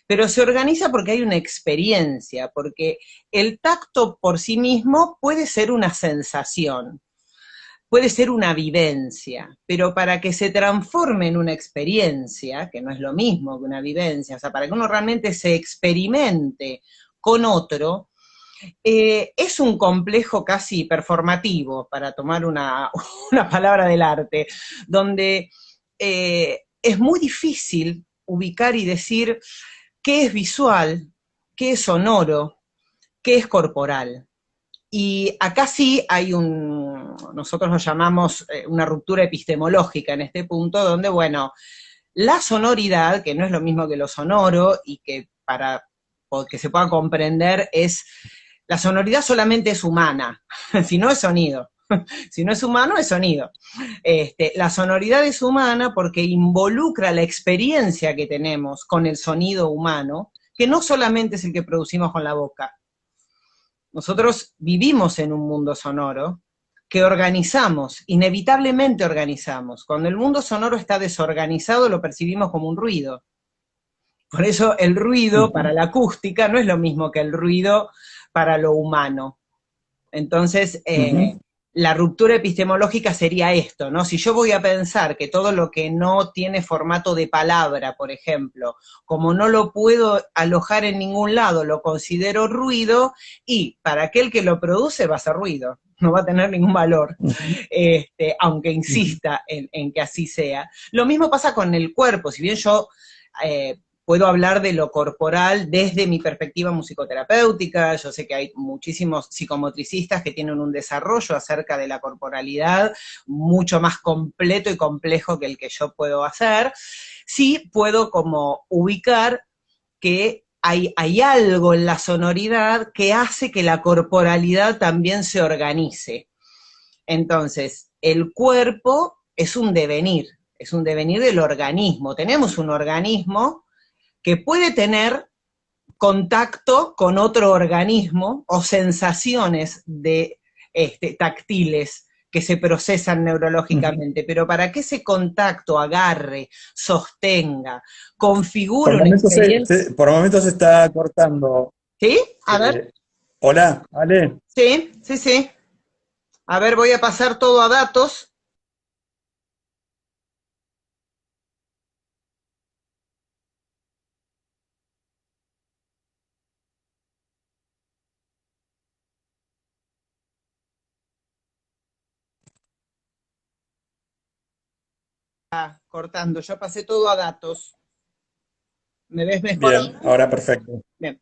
pero se organiza porque hay una experiencia, porque el tacto por sí mismo puede ser una sensación, puede ser una vivencia, pero para que se transforme en una experiencia, que no es lo mismo que una vivencia, o sea, para que uno realmente se experimente con otro, es un complejo casi performativo, para tomar una palabra del arte, donde es muy difícil ubicar y decir qué es visual, qué es sonoro, qué es corporal. Y acá sí hay nosotros lo llamamos una ruptura epistemológica en este punto, donde, bueno, la sonoridad, que no es lo mismo que lo sonoro, y que para que se pueda comprender la sonoridad solamente es humana, si no es sonido. Si no es humano, es sonido. La sonoridad es humana porque involucra la experiencia que tenemos con el sonido humano, que no solamente es el que producimos con la boca. Nosotros vivimos en un mundo sonoro que organizamos, inevitablemente organizamos. Cuando el mundo sonoro está desorganizado, lo percibimos como un ruido. Por eso el ruido para la acústica no es lo mismo que el ruido para lo humano. Entonces, la ruptura epistemológica sería esto, ¿no? Si yo voy a pensar que todo lo que no tiene formato de palabra, por ejemplo, como no lo puedo alojar en ningún lado, lo considero ruido, y para aquel que lo produce va a ser ruido, no va a tener ningún valor, aunque insista en que así sea. Lo mismo pasa con el cuerpo, si bien yo puedo hablar de lo corporal desde mi perspectiva musicoterapéutica. Yo sé que hay muchísimos psicomotricistas que tienen un desarrollo acerca de la corporalidad mucho más completo y complejo que el que yo puedo hacer. Sí puedo como ubicar que hay algo en la sonoridad que hace que la corporalidad también se organice. Entonces, el cuerpo es un devenir del organismo. Tenemos un organismo que puede tener contacto con otro organismo o sensaciones de táctiles que se procesan neurológicamente, pero para que ese contacto agarre, sostenga, configure una experiencia. Por momentos se está cortando. ¿Sí? A ver. Eh, Hola, Ale. Sí, sí, sí. A ver, voy a pasar todo a datos. Cortando, ya pasé todo a datos. ¿Me ves mejor Bien, ahora? ahora perfecto. Bien.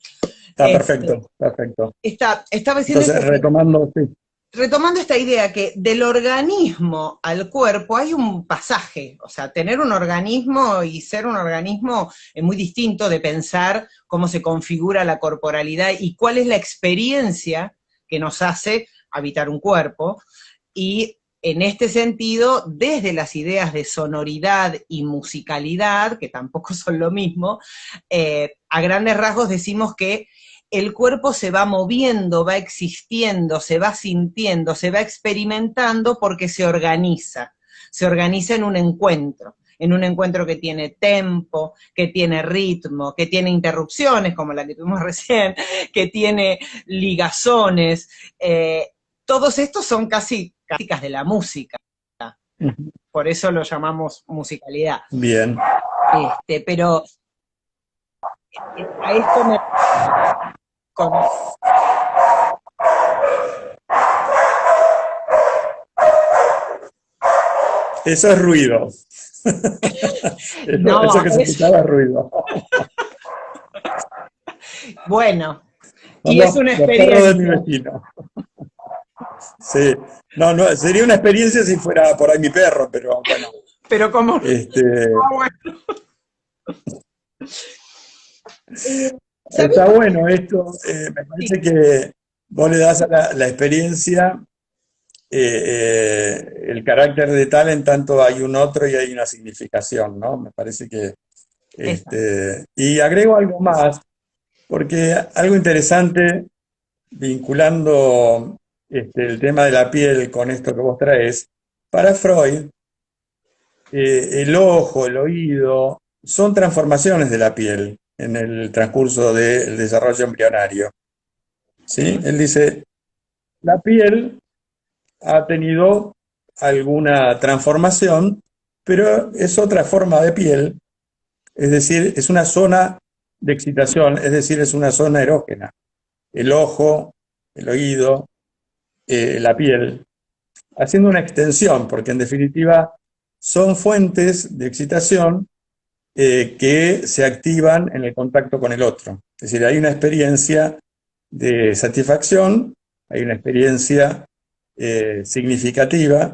Está perfecto, perfecto. Estaba diciendo Entonces, esto, retomando, sí. retomando esta idea que del organismo al cuerpo hay un pasaje, o sea, tener un organismo y ser un organismo es muy distinto de pensar cómo se configura la corporalidad y cuál es la experiencia que nos hace habitar un cuerpo, y en este sentido, desde las ideas de sonoridad y musicalidad, que tampoco son lo mismo, a grandes rasgos decimos que el cuerpo se va moviendo, va existiendo, se va sintiendo, se va experimentando porque se organiza en un encuentro que tiene tempo, que tiene ritmo, que tiene interrupciones, como la que tuvimos recién, que tiene ligazones. Todos estos son casi características de la música, por eso lo llamamos musicalidad. Bien. Pero a esto me... Con, Eso es ruido. no, Eso que se escuchaba es ruido. bueno, Son y es una los perros de mi experiencia. vecino. Sí. No, no, sería una experiencia si fuera por ahí mi perro, pero bueno. Pero como... bueno. ¿Sabes? Está bueno esto. Me Sí, parece que vos le das a la experiencia el carácter de tal en tanto hay un otro y hay una significación, ¿no? Me parece que... y agrego algo más, porque algo interesante, vinculando el tema de la piel con esto que vos traes, para Freud, el ojo, el oído, son transformaciones de la piel en el transcurso del desarrollo embrionario. ¿Sí? Él dice, la piel ha tenido alguna transformación, pero es otra forma de piel, es decir, es una zona de excitación, es decir, es una zona erógena. El ojo, el oído, la piel, haciendo una extensión, porque en definitiva son fuentes de excitación que se activan en el contacto con el otro. Es decir, hay una experiencia de satisfacción, hay una experiencia significativa,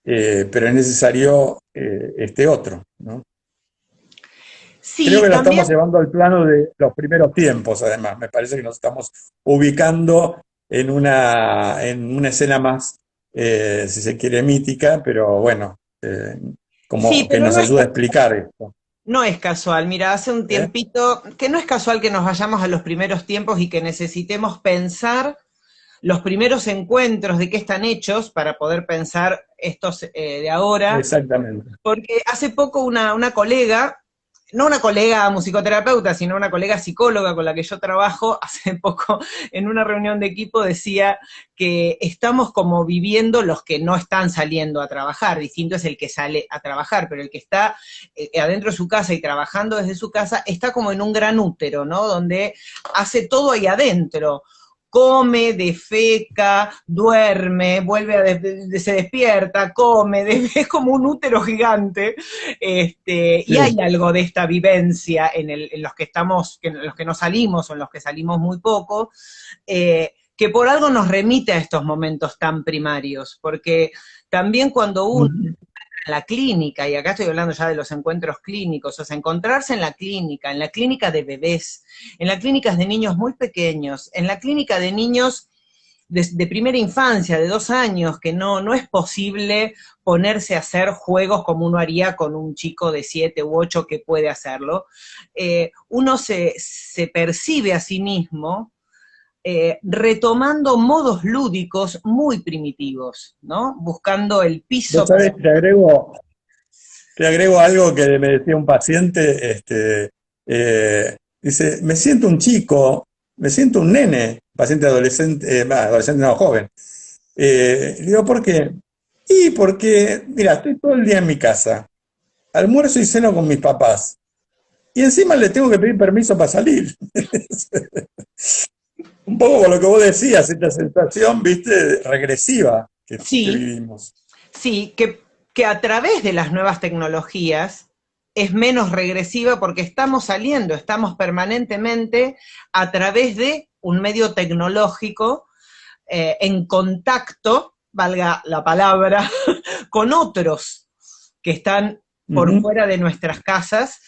pero es necesario este otro, ¿no? Creo sí, que lo estamos también. llevando al plano de los primeros tiempos, además. Me parece que nos estamos ubicando en una escena más, si se quiere, mítica, pero bueno, Sí, como que pero nos no es, ayuda a explicar esto. no es casual. Mira, hace un ¿Eh? tiempito que no es casual que nos vayamos a los primeros tiempos y que necesitemos pensar los primeros encuentros de qué están hechos para poder pensar estos de ahora, Exactamente. porque hace poco una colega, no una colega musicoterapeuta, sino una colega psicóloga con la que yo trabajo, hace poco en una reunión de equipo decía que estamos como viviendo los que no están saliendo a trabajar, distinto es el que sale a trabajar, pero el que está adentro de su casa y trabajando desde su casa está como en un gran útero, ¿no? Donde hace todo ahí adentro, come, defeca, duerme, se despierta, come, es como un útero gigante, y hay Sí. algo de esta vivencia en los que estamos, en los que no salimos o en los que salimos muy poco, que por algo nos remite a estos momentos tan primarios, porque también cuando uno Ujú. en la clínica, y acá estoy hablando ya de los encuentros clínicos, o sea, encontrarse en la clínica de bebés, en las clínicas de niños muy pequeños, en la clínica de niños de primera infancia, de 2 años, que no es posible ponerse a hacer juegos como uno haría con un chico de 7 u 8 que puede hacerlo. Uno se percibe a sí mismo retomando modos lúdicos muy primitivos, ¿no? Buscando el piso. Vos sabés, te agrego algo que me decía un paciente, dice, me siento un chico, me siento un nene, paciente adolescente, adolescente no, joven. Le digo, ¿por qué? Y porque, mira, estoy todo el día en mi casa, almuerzo y ceno con mis papás, y encima le tengo que pedir permiso para salir. Un poco con lo que vos decías, esta sensación, viste, regresiva que Sí, vivimos. sí, que a través de las nuevas tecnologías es menos regresiva porque estamos saliendo, estamos permanentemente a través de un medio tecnológico en contacto, valga la palabra, con otros que están por Ujú, fuera de nuestras casas,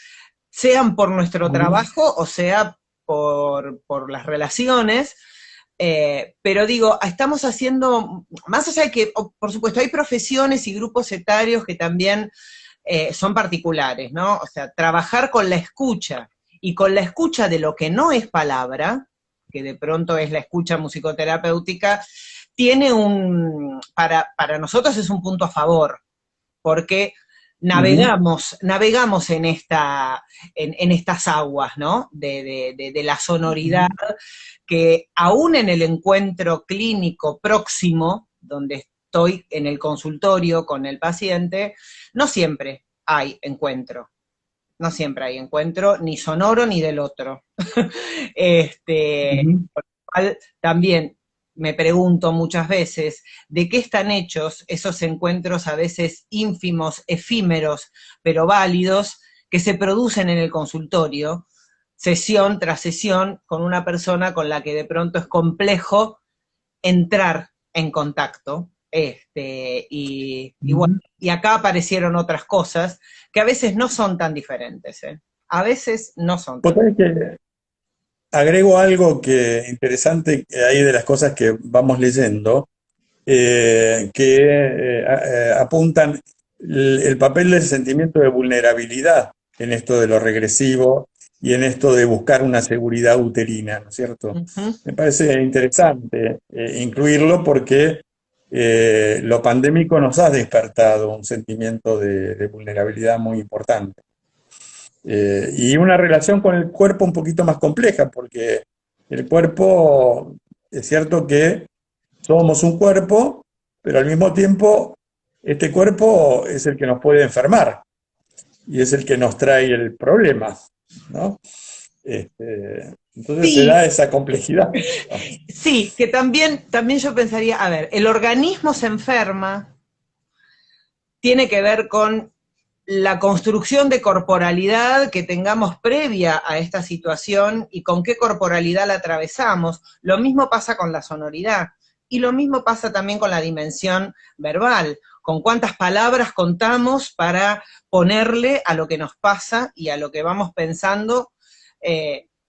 sean por nuestro ujú. trabajo o sea por las relaciones. Pero digo, estamos haciendo, más allá de que, por supuesto, hay profesiones y grupos etarios que también son particulares, ¿no? O sea, trabajar con la escucha y con la escucha de lo que no es palabra, que de pronto es la escucha musicoterapéutica, tiene para nosotros es un punto a favor, porque Ujú, navegamos en estas aguas, ¿no? De la sonoridad, ujú. que aún en el encuentro clínico próximo, donde estoy en el consultorio con el paciente, no siempre hay encuentro. No siempre hay encuentro, ni sonoro ni del otro. Ujú. También me pregunto muchas veces de qué están hechos esos encuentros a veces ínfimos, efímeros, pero válidos, que se producen en el consultorio, sesión tras sesión, con una persona con la que de pronto es complejo entrar en contacto. Y bueno, Ujú. y acá aparecieron otras cosas que a veces no son tan diferentes, ¿eh? A veces no son Vos tan. sabés que agrego algo que interesante ahí de las cosas que vamos leyendo, que apuntan el papel del sentimiento de vulnerabilidad en esto de lo regresivo y en esto de buscar una seguridad uterina, ¿no es cierto? Uh-huh. Me parece interesante incluirlo porque lo pandémico nos ha despertado un sentimiento de vulnerabilidad muy importante. Y una relación con el cuerpo un poquito más compleja, porque el cuerpo, es cierto que somos un cuerpo, pero al mismo tiempo este cuerpo es el que nos puede enfermar y es el que nos trae el problema, ¿no? Entonces se da Sí, esa complejidad. sí, que también yo pensaría, a ver, el organismo se enferma, tiene que ver con la construcción de corporalidad que tengamos previa a esta situación y con qué corporalidad la atravesamos. Lo mismo pasa con la sonoridad y lo mismo pasa también con la dimensión verbal, con cuántas palabras contamos para ponerle a lo que nos pasa y a lo que vamos pensando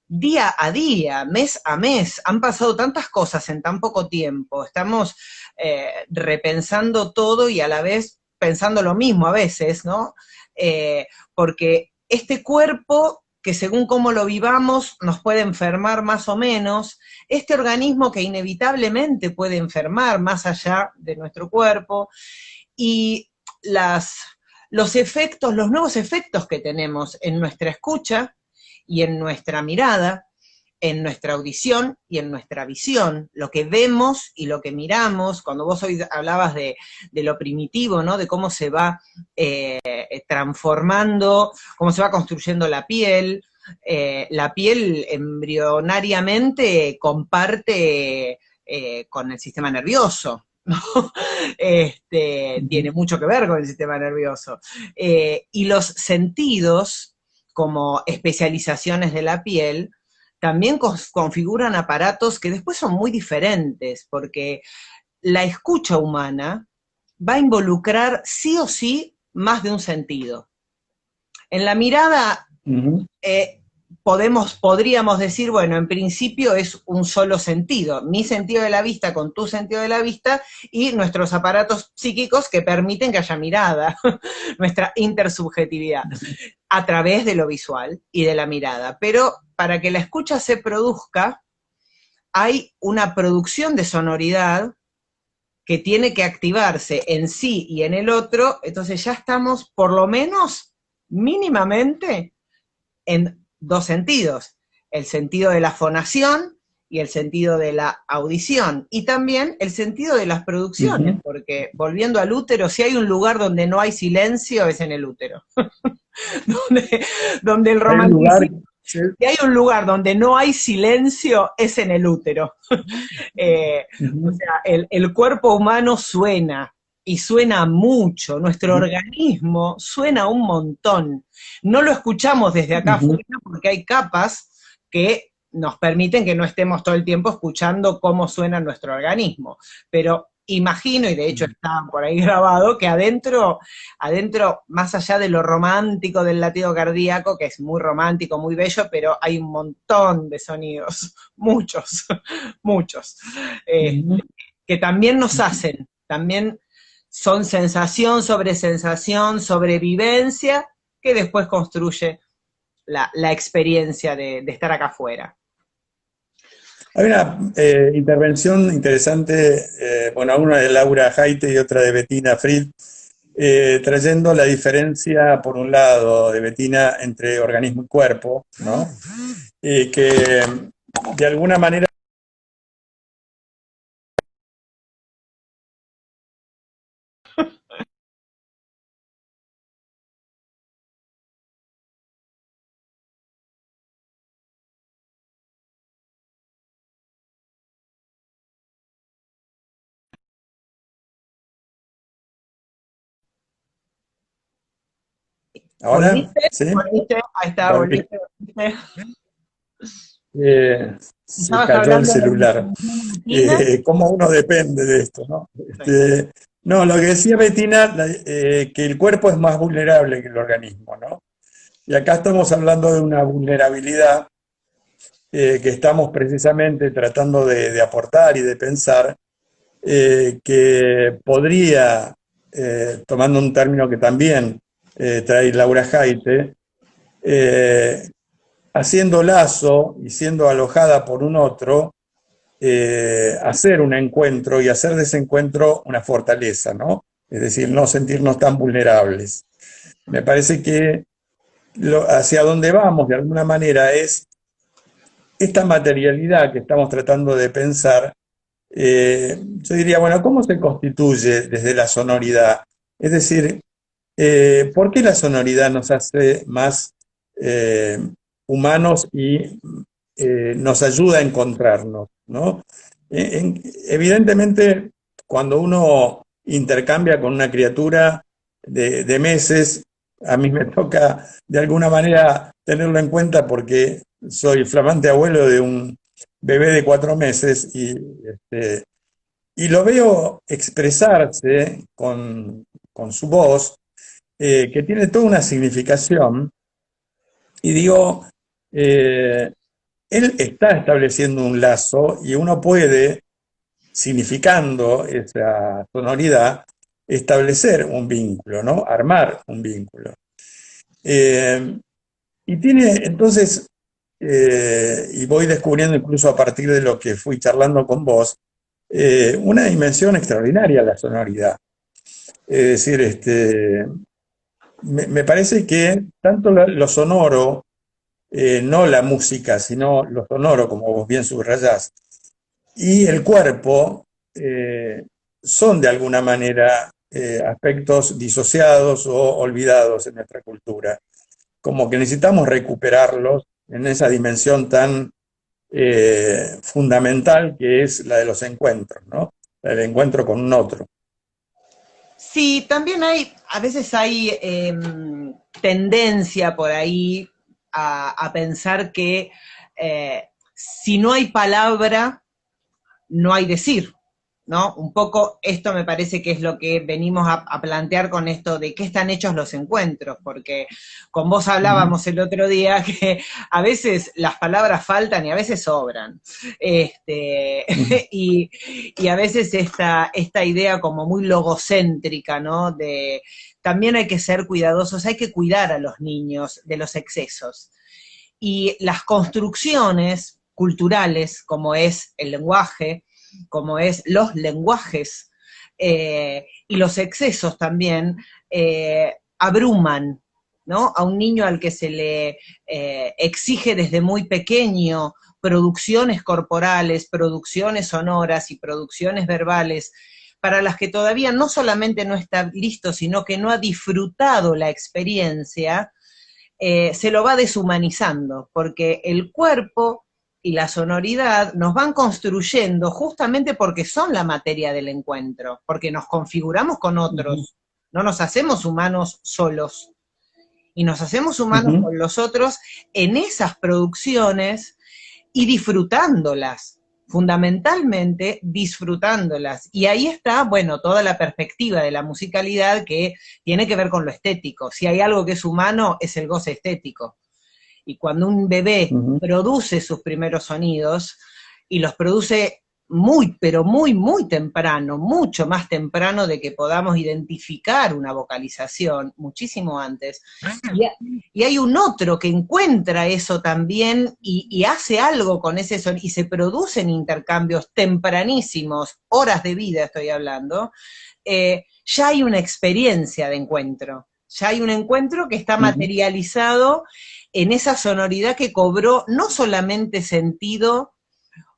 día a día, mes a mes. Han pasado tantas cosas en tan poco tiempo, estamos repensando todo y a la vez pensando lo mismo a veces, ¿no? Porque este cuerpo, que según cómo lo vivamos, nos puede enfermar más o menos, este organismo que inevitablemente puede enfermar más allá de nuestro cuerpo, y las, los efectos, los nuevos efectos que tenemos en nuestra escucha y en nuestra mirada, en nuestra audición y en nuestra visión, lo que vemos y lo que miramos. Cuando vos hoy hablabas de lo primitivo, ¿no? De cómo se va transformando, cómo se va construyendo la piel embrionariamente comparte con el sistema nervioso, ¿no? Tiene mucho que ver con el sistema nervioso. Y los sentidos, como especializaciones de la piel, también configuran aparatos que después son muy diferentes, porque la escucha humana va a involucrar sí o sí más de un sentido. En la mirada Ujú. eh, podríamos decir, bueno, en principio es un solo sentido, mi sentido de la vista con tu sentido de la vista y nuestros aparatos psíquicos que permiten que haya mirada, nuestra intersubjetividad, a través de lo visual y de la mirada. Pero para que la escucha se produzca, hay una producción de sonoridad que tiene que activarse en sí y en el otro, entonces ya estamos por lo menos mínimamente en dos sentidos, el sentido de la fonación y el sentido de la audición, y también el sentido de las producciones, porque volviendo al útero, si hay un lugar donde no hay silencio, es en el útero, donde el Hay un lugar, romanticismo, si hay un lugar donde no hay silencio, es en el útero. O sea, el cuerpo humano suena, y suena mucho, nuestro organismo suena un montón. No lo escuchamos desde acá afuera porque hay capas que nos permiten que no estemos todo el tiempo escuchando cómo suena nuestro organismo. Pero imagino, y de hecho está por ahí grabado, que adentro, más allá de lo romántico del latido cardíaco, que es muy romántico, muy bello, pero hay un montón de sonidos, muchos, muchos, que también nos hacen, también son sensación sobre vivencia, que después construye la experiencia de estar acá afuera. Hay una intervención interesante, bueno, una de Laura Haite y otra de Bettina Fried, trayendo la diferencia, por un lado, de Bettina entre organismo y cuerpo, ¿no? Que de alguna manera... ¿Ahora? ¿Volviste? ¿Sí? ¿Volviste? Ahí está, Volví. volviste. Se Estabas cayó el hablando de la celular. Bettina. ¿Cómo uno depende de esto, no? No, lo que decía Bettina, que el cuerpo es más vulnerable que el organismo, ¿no? Y acá estamos hablando de una vulnerabilidad que estamos precisamente tratando de aportar y de pensar, que podría, tomando un término que también trae Laura Jaite, haciendo lazo y siendo alojada por un otro, hacer un encuentro y hacer de ese encuentro una fortaleza, ¿no? Es decir, no sentirnos tan vulnerables. Me parece que hacia donde vamos, de alguna manera, es esta materialidad que estamos tratando de pensar. Yo diría, bueno, ¿cómo se constituye desde la sonoridad? Es decir, ¿por qué la sonoridad nos hace más eh, humanos y nos ayuda a encontrarnos, ¿no? Evidentemente, cuando uno intercambia con una criatura de meses, a mí me toca de alguna manera tenerlo en cuenta porque soy flamante abuelo de un bebé de 4 meses y lo veo expresarse con su voz, que tiene toda una significación, y digo, él está estableciendo un lazo y uno puede, significando esa sonoridad, establecer un vínculo, ¿no? Armar un vínculo. Y tiene entonces, y voy descubriendo incluso a partir de lo que fui charlando con vos, una dimensión extraordinaria la sonoridad. Es decir, me parece que tanto lo sonoro, no la música, sino lo sonoro, como vos bien subrayás, y el cuerpo, son de alguna manera aspectos disociados o olvidados en nuestra cultura. Como que necesitamos recuperarlos en esa dimensión tan fundamental que es la de los encuentros, ¿no? La del encuentro con un otro. Sí, también a veces hay tendencia por ahí a pensar que si no hay palabra, no hay decir, ¿no? Un poco esto me parece que es lo que venimos a plantear con esto de qué están hechos los encuentros, porque con vos hablábamos el otro día que a veces las palabras faltan y a veces sobran. Y a veces esta idea como muy logocéntrica, ¿no? De también hay que ser cuidadosos, hay que cuidar a los niños de los excesos. Y las construcciones culturales, como es el lenguaje, como es los lenguajes, y los excesos también, abruman, ¿no? A un niño al que se le exige desde muy pequeño producciones corporales, producciones sonoras y producciones verbales, para las que todavía no solamente no está listo, sino que no ha disfrutado la experiencia, se lo va deshumanizando, porque el cuerpo y la sonoridad nos van construyendo justamente porque son la materia del encuentro, porque nos configuramos con otros, no nos hacemos humanos solos, y nos hacemos humanos con los otros en esas producciones y disfrutándolas, fundamentalmente disfrutándolas. Y ahí está, bueno, toda la perspectiva de la musicalidad que tiene que ver con lo estético. Si hay algo que es humano, es el goce estético. Y cuando un bebé produce sus primeros sonidos, y los produce muy, pero muy, muy temprano, mucho más temprano de que podamos identificar una vocalización, muchísimo antes, y hay un otro que encuentra eso también y hace algo con ese sonido, y se producen intercambios tempranísimos, horas de vida estoy hablando, ya hay una experiencia de encuentro, ya hay un encuentro que está materializado en esa sonoridad que cobró no solamente sentido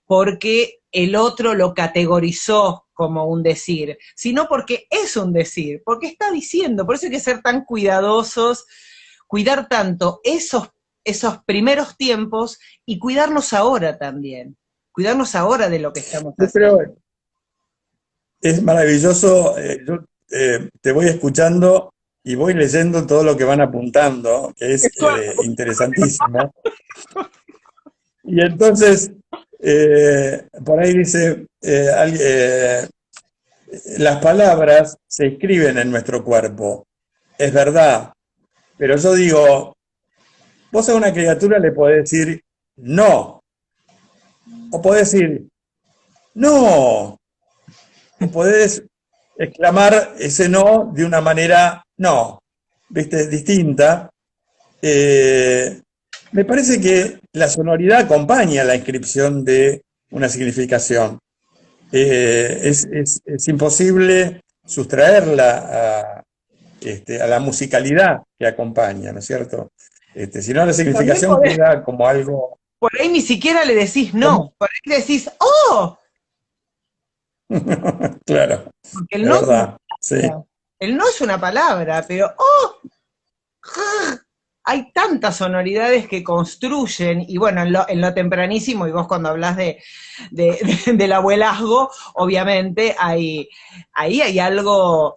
porque el otro lo categorizó como un decir, sino porque es un decir, porque está diciendo, por eso hay que ser tan cuidadosos, cuidar tanto esos primeros tiempos y cuidarnos ahora también, cuidarnos ahora de lo que estamos haciendo. Pero es maravilloso, yo te voy escuchando y voy leyendo todo lo que van apuntando, que es interesantísimo. Y entonces, por ahí dice, las palabras se escriben en nuestro cuerpo, es verdad, pero yo digo, vos a una criatura le podés decir no, o podés decir no, o podés exclamar ese no de una manera no, ¿viste? Distinta. Me parece que la sonoridad acompaña la inscripción de una significación. Es imposible sustraerla a la musicalidad que acompaña, ¿no es cierto? Si no, la significación queda como algo... Por ahí ni siquiera le decís no, por ahí le decís ¡oh! Claro, Porque es verdad, sí. el no es una palabra, pero ¡oh! Hay tantas sonoridades que construyen, y bueno, en lo tempranísimo, y vos cuando hablas del abuelazgo, obviamente ahí hay algo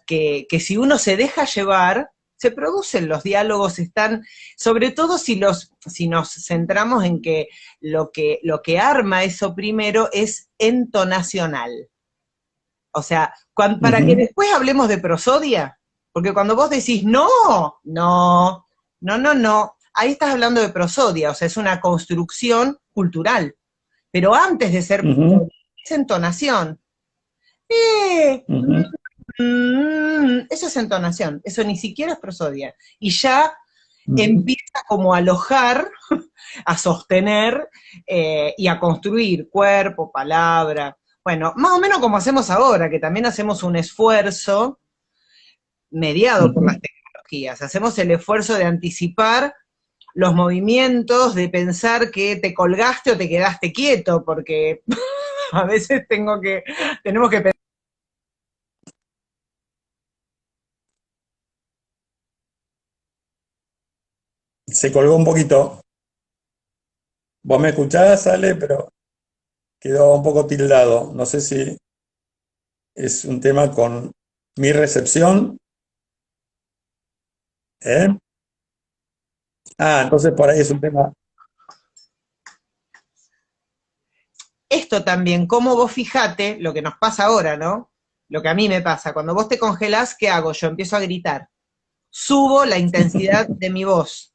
que si uno se deja llevar, se producen los diálogos, están, sobre todo si nos centramos en que lo que arma eso primero es entonacional. O sea, para que después hablemos de prosodia, porque cuando vos decís no, ahí estás hablando de prosodia, o sea, es una construcción cultural. Pero antes de ser prosodia, es entonación. Eso es entonación, eso ni siquiera es prosodia. Y ya empieza como a alojar, a sostener y a construir cuerpo, palabra. Bueno, más o menos como hacemos ahora, que también hacemos un esfuerzo mediado por las tecnologías. Hacemos el esfuerzo de anticipar los movimientos, de pensar que te colgaste o te quedaste quieto, porque a veces tenemos que pensar. Se colgó un poquito. Vos me escuchás, Ale, pero quedó un poco tildado. No sé si es un tema con mi recepción. ¿Eh? Entonces por ahí es un tema. Esto también, como vos fijate, lo que nos pasa ahora, ¿no? Lo que a mí me pasa, cuando vos te congelás, ¿qué hago? Yo empiezo a gritar. Subo la intensidad de mi voz.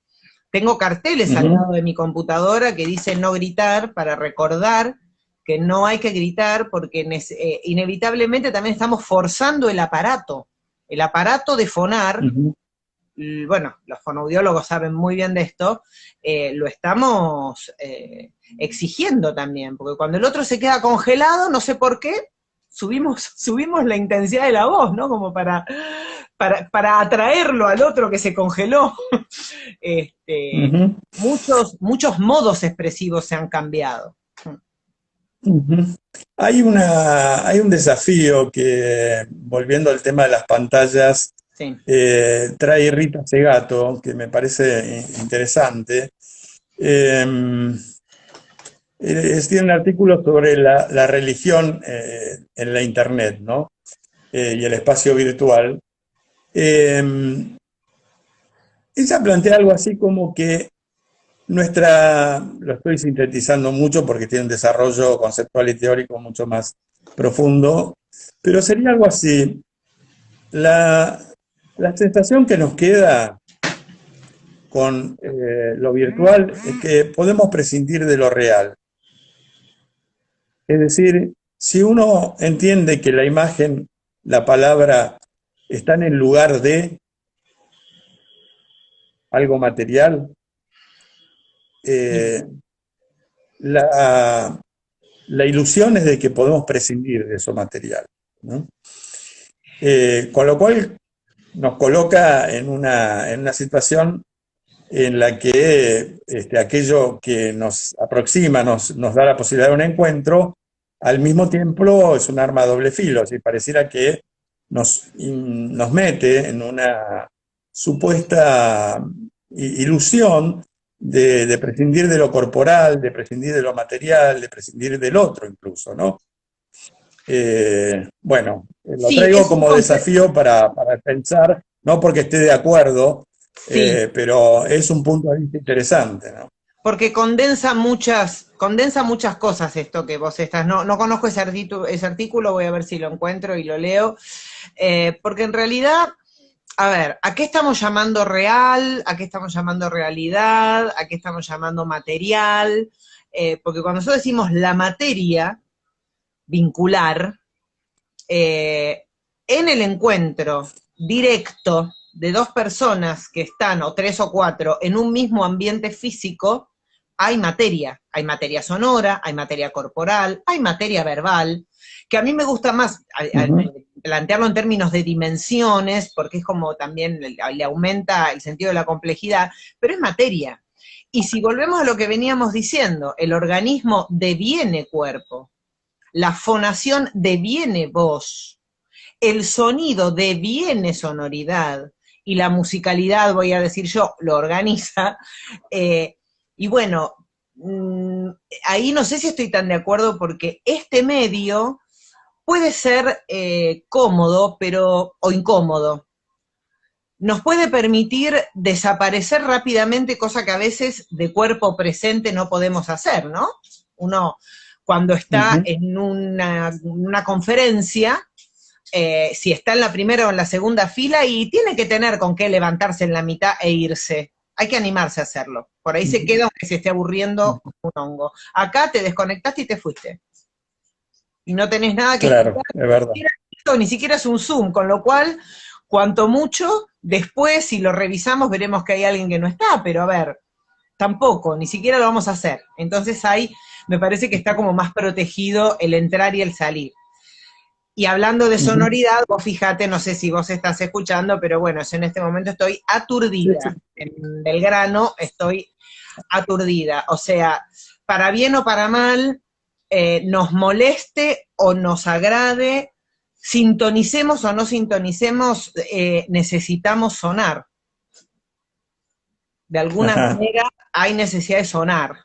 Tengo carteles al lado de mi computadora que dicen no gritar para recordar que no hay que gritar porque inevitablemente también estamos forzando el aparato de fonar. Bueno, los fonoaudiólogos saben muy bien de esto, lo estamos exigiendo también, porque cuando el otro se queda congelado, no sé por qué, subimos la intensidad de la voz, ¿no? Como para atraerlo al otro que se congeló. Ujú, Muchos modos expresivos se han cambiado. ujú. Hay un desafío que, volviendo al tema de las pantallas, Sí. trae Rita Segato, que me parece interesante. Tiene un artículo sobre la religión en la Internet, ¿no? Y el espacio virtual. Eh, Ella plantea algo así como que lo estoy sintetizando mucho porque tiene un desarrollo conceptual y teórico mucho más profundo, pero sería algo así. La, la sensación que nos queda con lo virtual es que podemos prescindir de lo real. Es decir, si uno entiende que la imagen, la palabra, están en lugar de algo material, eh, la, la ilusión es de que podemos prescindir de eso material, ¿no? Con lo cual nos coloca en una situación en la que aquello que nos aproxima, nos da la posibilidad de un encuentro, al mismo tiempo es un arma a doble filo, si pareciera que nos mete en una supuesta ilusión de prescindir de lo corporal, de prescindir de lo material, de prescindir del otro incluso, ¿no? Bueno, lo Sí, traigo es un como concepto. desafío para pensar, no porque esté de acuerdo, Sí, pero es un punto de vista interesante, ¿no? porque condensa muchas cosas esto que vos estás. No conozco ese artículo, voy a ver si lo encuentro y lo leo. Porque en realidad, a ver, ¿a qué estamos llamando real? ¿A qué estamos llamando realidad? ¿A qué estamos llamando material? Porque cuando nosotros decimos la materia vincular, en el encuentro directo de dos personas que están, o tres o cuatro, en un mismo ambiente físico, hay materia sonora, hay materia corporal, hay materia verbal, que a mí me gusta más Ujú. plantearlo en términos de dimensiones, porque es como también le aumenta el sentido de la complejidad, pero es materia. Y si volvemos a lo que veníamos diciendo, el organismo deviene cuerpo, la fonación deviene voz, el sonido deviene sonoridad y la musicalidad, voy a decir yo, lo organiza. eh, y bueno, ahí no sé si estoy tan de acuerdo porque este medio puede ser cómodo o incómodo. Nos puede permitir desaparecer rápidamente, cosa que a veces de cuerpo presente no podemos hacer, ¿no? Uno, cuando está Ujú. en una conferencia, si está en la primera o en la segunda fila y tiene que tener con qué levantarse en la mitad e irse. Hay que animarse a hacerlo. Por ahí se queda aunque se esté aburriendo un hongo. Acá te desconectaste y te fuiste. Y no tenés nada que Claro, escuchar, es verdad. ni siquiera es un Zoom, con lo cual, cuanto mucho, después si lo revisamos veremos que hay alguien que no está, pero a ver, tampoco, ni siquiera lo vamos a hacer. Entonces ahí me parece que está como más protegido el entrar y el salir. Y hablando de Ujú. sonoridad, vos fíjate, no sé si vos estás escuchando, pero bueno, yo en este momento estoy Sí, sí. aturdida. En Belgrano estoy aturdida. O sea, para bien o para mal, nos moleste o nos agrade, sintonicemos o no sintonicemos, necesitamos sonar. De alguna Ajá. manera hay necesidad de sonar.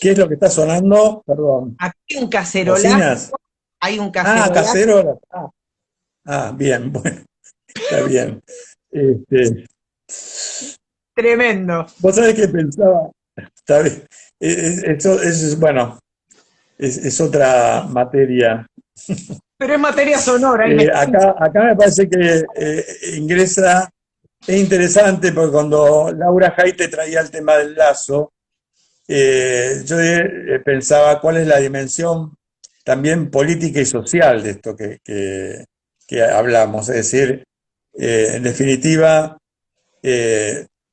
¿Qué es lo que está sonando? Perdón. Aquí hay un cacerolazo, ¿Bocinas? hay un Ah, cacerolazo cacerolas. Bien, bueno, está bien. Este, tremendo. vos sabés que pensaba, está bien, eso es, bueno, es otra materia. Pero es materia sonora y me está. Acá me parece que ingresa, es interesante porque cuando Laura Haite traía el tema del lazo, yo pensaba cuál es la dimensión también política y social de esto que hablamos. Es decir, en definitiva,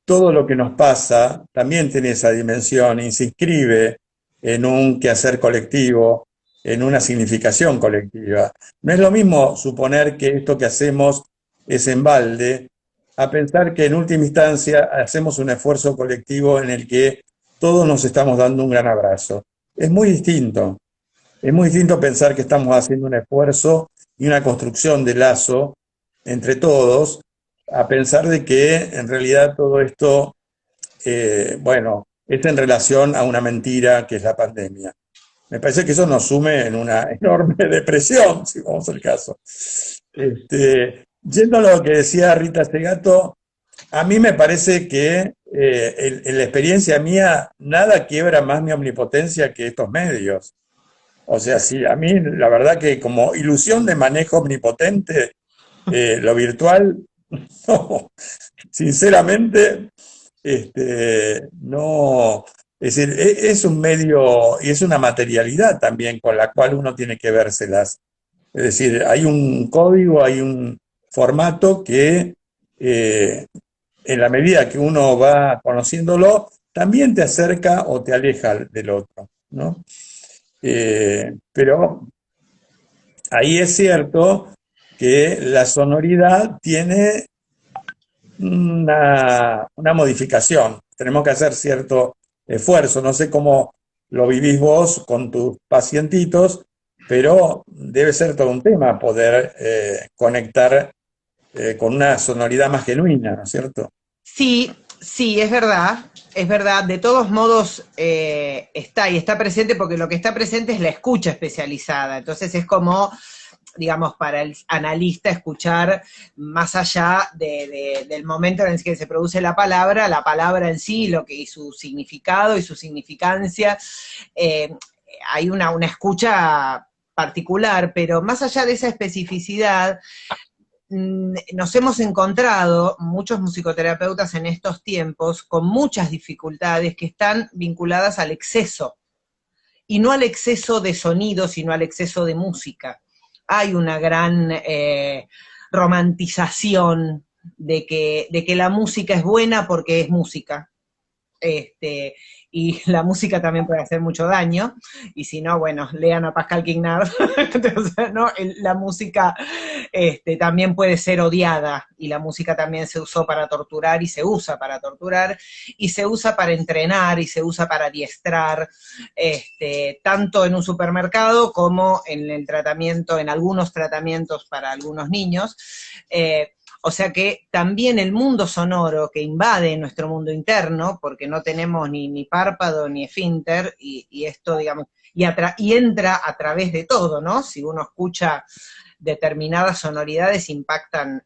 todo lo que nos pasa también tiene esa dimensión y se inscribe en un quehacer colectivo, en una significación colectiva. No es lo mismo suponer que esto que hacemos es en balde, a pensar que en última instancia hacemos un esfuerzo colectivo en el que todos nos estamos dando un gran abrazo. Es muy distinto. Es muy distinto pensar que estamos haciendo un esfuerzo y una construcción de lazo entre todos, a pensar de que en realidad todo esto, bueno, es en relación a una mentira que es la pandemia. Me parece que eso nos sume en una enorme depresión, si vamos al caso. Yendo a lo que decía Rita Segato, a mí me parece que en la experiencia mía nada quiebra más mi omnipotencia que estos medios. O sea, sí, a mí la verdad que como ilusión de manejo omnipotente, lo virtual, no, sinceramente, no, es decir, es un medio y es una materialidad también con la cual uno tiene que vérselas. Es decir, hay un código, hay un formato que en la medida que uno va conociéndolo, también te acerca o te aleja del otro, ¿no? Pero ahí es cierto que la sonoridad tiene una modificación. Tenemos que hacer cierto esfuerzo. No sé cómo lo vivís vos con tus pacientitos, pero debe ser todo un tema poder conectar con una sonoridad más genuina, ¿no es cierto? Sí, sí, es verdad, es verdad. De todos modos, está y está presente porque lo que está presente es la escucha especializada. Entonces es como, digamos, para el analista escuchar más allá del momento en el que se produce la palabra en sí, y su significado y su significancia. eh, Hay una escucha particular, pero más allá de esa especificidad, nos hemos encontrado muchos musicoterapeutas en estos tiempos con muchas dificultades que están vinculadas al exceso, y no al exceso de sonido, sino al exceso de música. Hay una gran romantización de que la música es buena porque es música. Este, y la música también puede hacer mucho daño, y si no, bueno, lean a Pascal Quignard. Entonces, ¿no? La música también puede ser odiada, y la música también se usó para torturar, y se usa para torturar, y se usa para entrenar, y se usa para adiestrar, tanto en un supermercado como en el tratamiento, en algunos tratamientos para algunos niños. O sea que también el mundo sonoro que invade nuestro mundo interno, porque no tenemos ni párpado ni esfínter, y esto, digamos, y entra a través de todo, ¿no? Si uno escucha determinadas sonoridades, impactan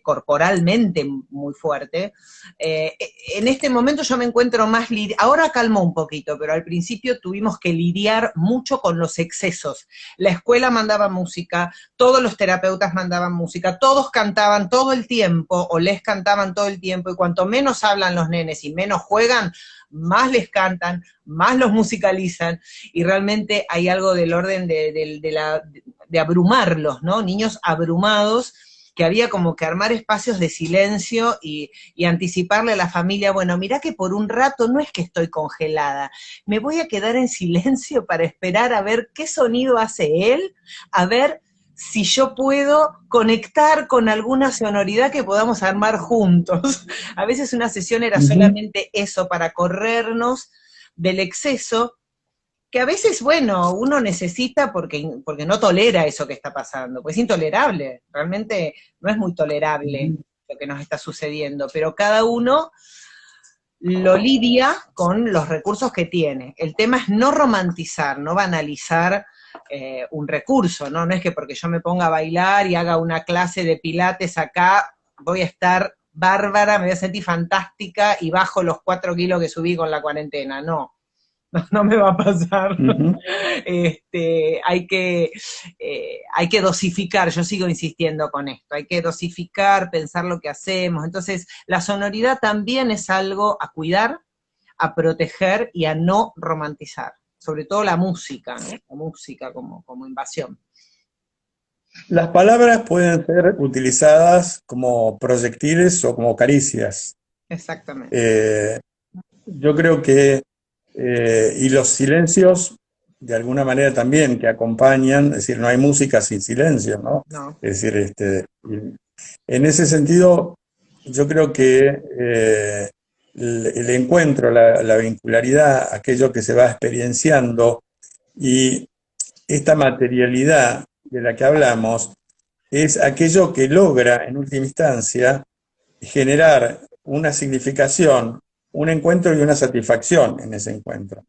corporalmente muy fuerte. En este momento yo me encuentro más, ahora calmó un poquito, pero al principio tuvimos que lidiar mucho con los excesos. La escuela mandaba música, todos los terapeutas mandaban música, todos cantaban todo el tiempo, o les cantaban todo el tiempo, y cuanto menos hablan los nenes y menos juegan, más les cantan, más los musicalizan, y realmente hay algo del orden de abrumarlos, ¿no? Niños abrumados, que había como que armar espacios de silencio y anticiparle a la familia, bueno, mirá que por un rato no es que estoy congelada, me voy a quedar en silencio para esperar a ver qué sonido hace él, a ver si yo puedo conectar con alguna sonoridad que podamos armar juntos. A veces una sesión era solamente eso, para corrernos del exceso, que a veces, bueno, uno necesita porque no tolera eso que está pasando, pues es intolerable, realmente no es muy tolerable lo que nos está sucediendo, pero cada uno lo lidia con los recursos que tiene. El tema es no romantizar, no banalizar un recurso, ¿no? No es que porque yo me ponga a bailar y haga una clase de pilates acá, voy a estar bárbara, me voy a sentir fantástica y bajo los 4 kilos que subí con la cuarentena, no. No me va a pasar. Hay que dosificar, yo sigo insistiendo con esto, hay que dosificar, pensar lo que hacemos. Entonces, la sonoridad también es algo a cuidar, a proteger y a no romantizar, sobre todo la música, ¿no? La música como invasión. Las palabras pueden ser utilizadas como proyectiles o como caricias. exactamente. Yo creo que, y los silencios, de alguna manera también, que acompañan, es decir, no hay música sin silencio, ¿no? No, Es decir, en ese sentido, yo creo que el encuentro, la vincularidad, aquello que se va experienciando y esta materialidad de la que hablamos, es aquello que logra, en última instancia, generar una significación, un encuentro y una satisfacción en ese encuentro.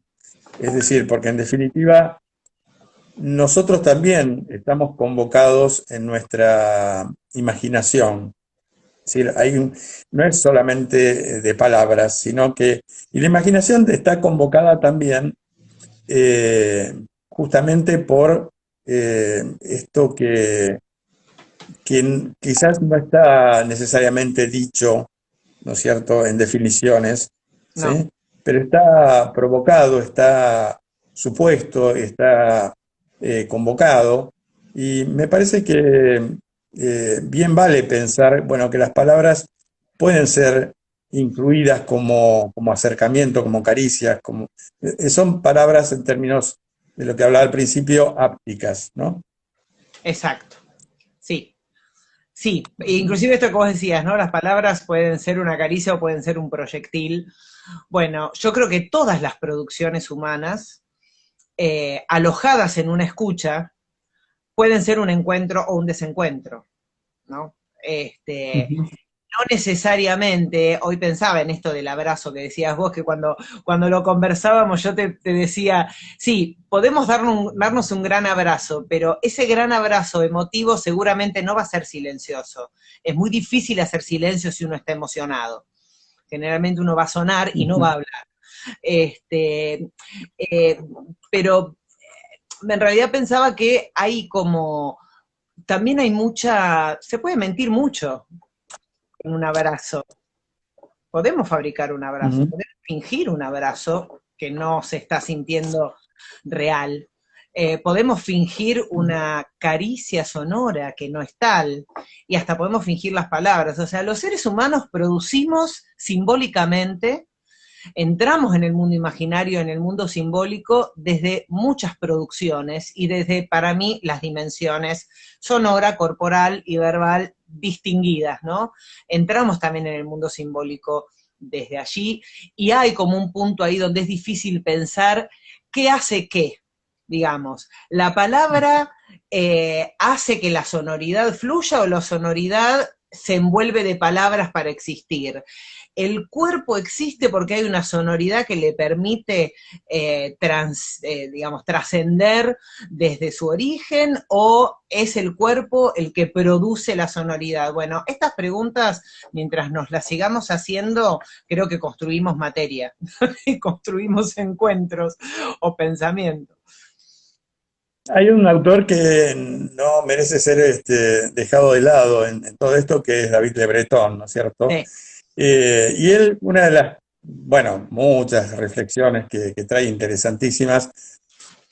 Es decir, porque en definitiva nosotros también estamos convocados en nuestra imaginación. Es decir, no es solamente de palabras, sino que... Y la imaginación está convocada también justamente por esto que quizás no está necesariamente dicho, ¿no es cierto?, en definiciones, no. ¿sí? Pero está provocado, está supuesto, está convocado, y me parece que bien vale pensar, bueno, que las palabras pueden ser incluidas como acercamiento, como caricias, son palabras en términos de lo que hablaba al principio, ápticas, ¿no? Exacto. Sí. Sí, inclusive esto que vos decías, ¿no? Las palabras pueden ser una caricia o pueden ser un proyectil. Bueno, yo creo que todas las producciones humanas, alojadas en una escucha, pueden ser un encuentro o un desencuentro, ¿no? Ujú. No necesariamente, hoy pensaba en esto del abrazo que decías vos, que cuando lo conversábamos yo te decía, sí, podemos darnos un gran abrazo, pero ese gran abrazo emotivo seguramente no va a ser silencioso. Es muy difícil hacer silencio si uno está emocionado. Generalmente uno va a sonar y no va a Ujú. hablar. Este, eh, pero en realidad pensaba que hay como, también hay se puede mentir mucho en un abrazo. Podemos fabricar un abrazo, Ujú. podemos fingir un abrazo que no se está sintiendo real. Podemos fingir una caricia sonora que no es tal, y hasta podemos fingir las palabras. O sea, los seres humanos producimos simbólicamente, entramos en el mundo imaginario, en el mundo simbólico, desde muchas producciones y desde, para mí, las dimensiones sonora, corporal y verbal distinguidas, ¿no? Entramos también en el mundo simbólico desde allí y hay como un punto ahí donde es difícil pensar qué hace qué, digamos. La palabra hace que la sonoridad fluya o la sonoridad se envuelve de palabras para existir. El cuerpo existe porque hay una sonoridad que le permite, digamos, trascender desde su origen, o es el cuerpo el que produce la sonoridad. Bueno, estas preguntas, mientras nos las sigamos haciendo, creo que construimos materia, construimos encuentros o pensamientos. Hay un autor que no merece ser dejado de lado en todo esto, que es David Le Breton, ¿no es cierto? Sí. Y él, una de las, bueno, muchas reflexiones que trae interesantísimas,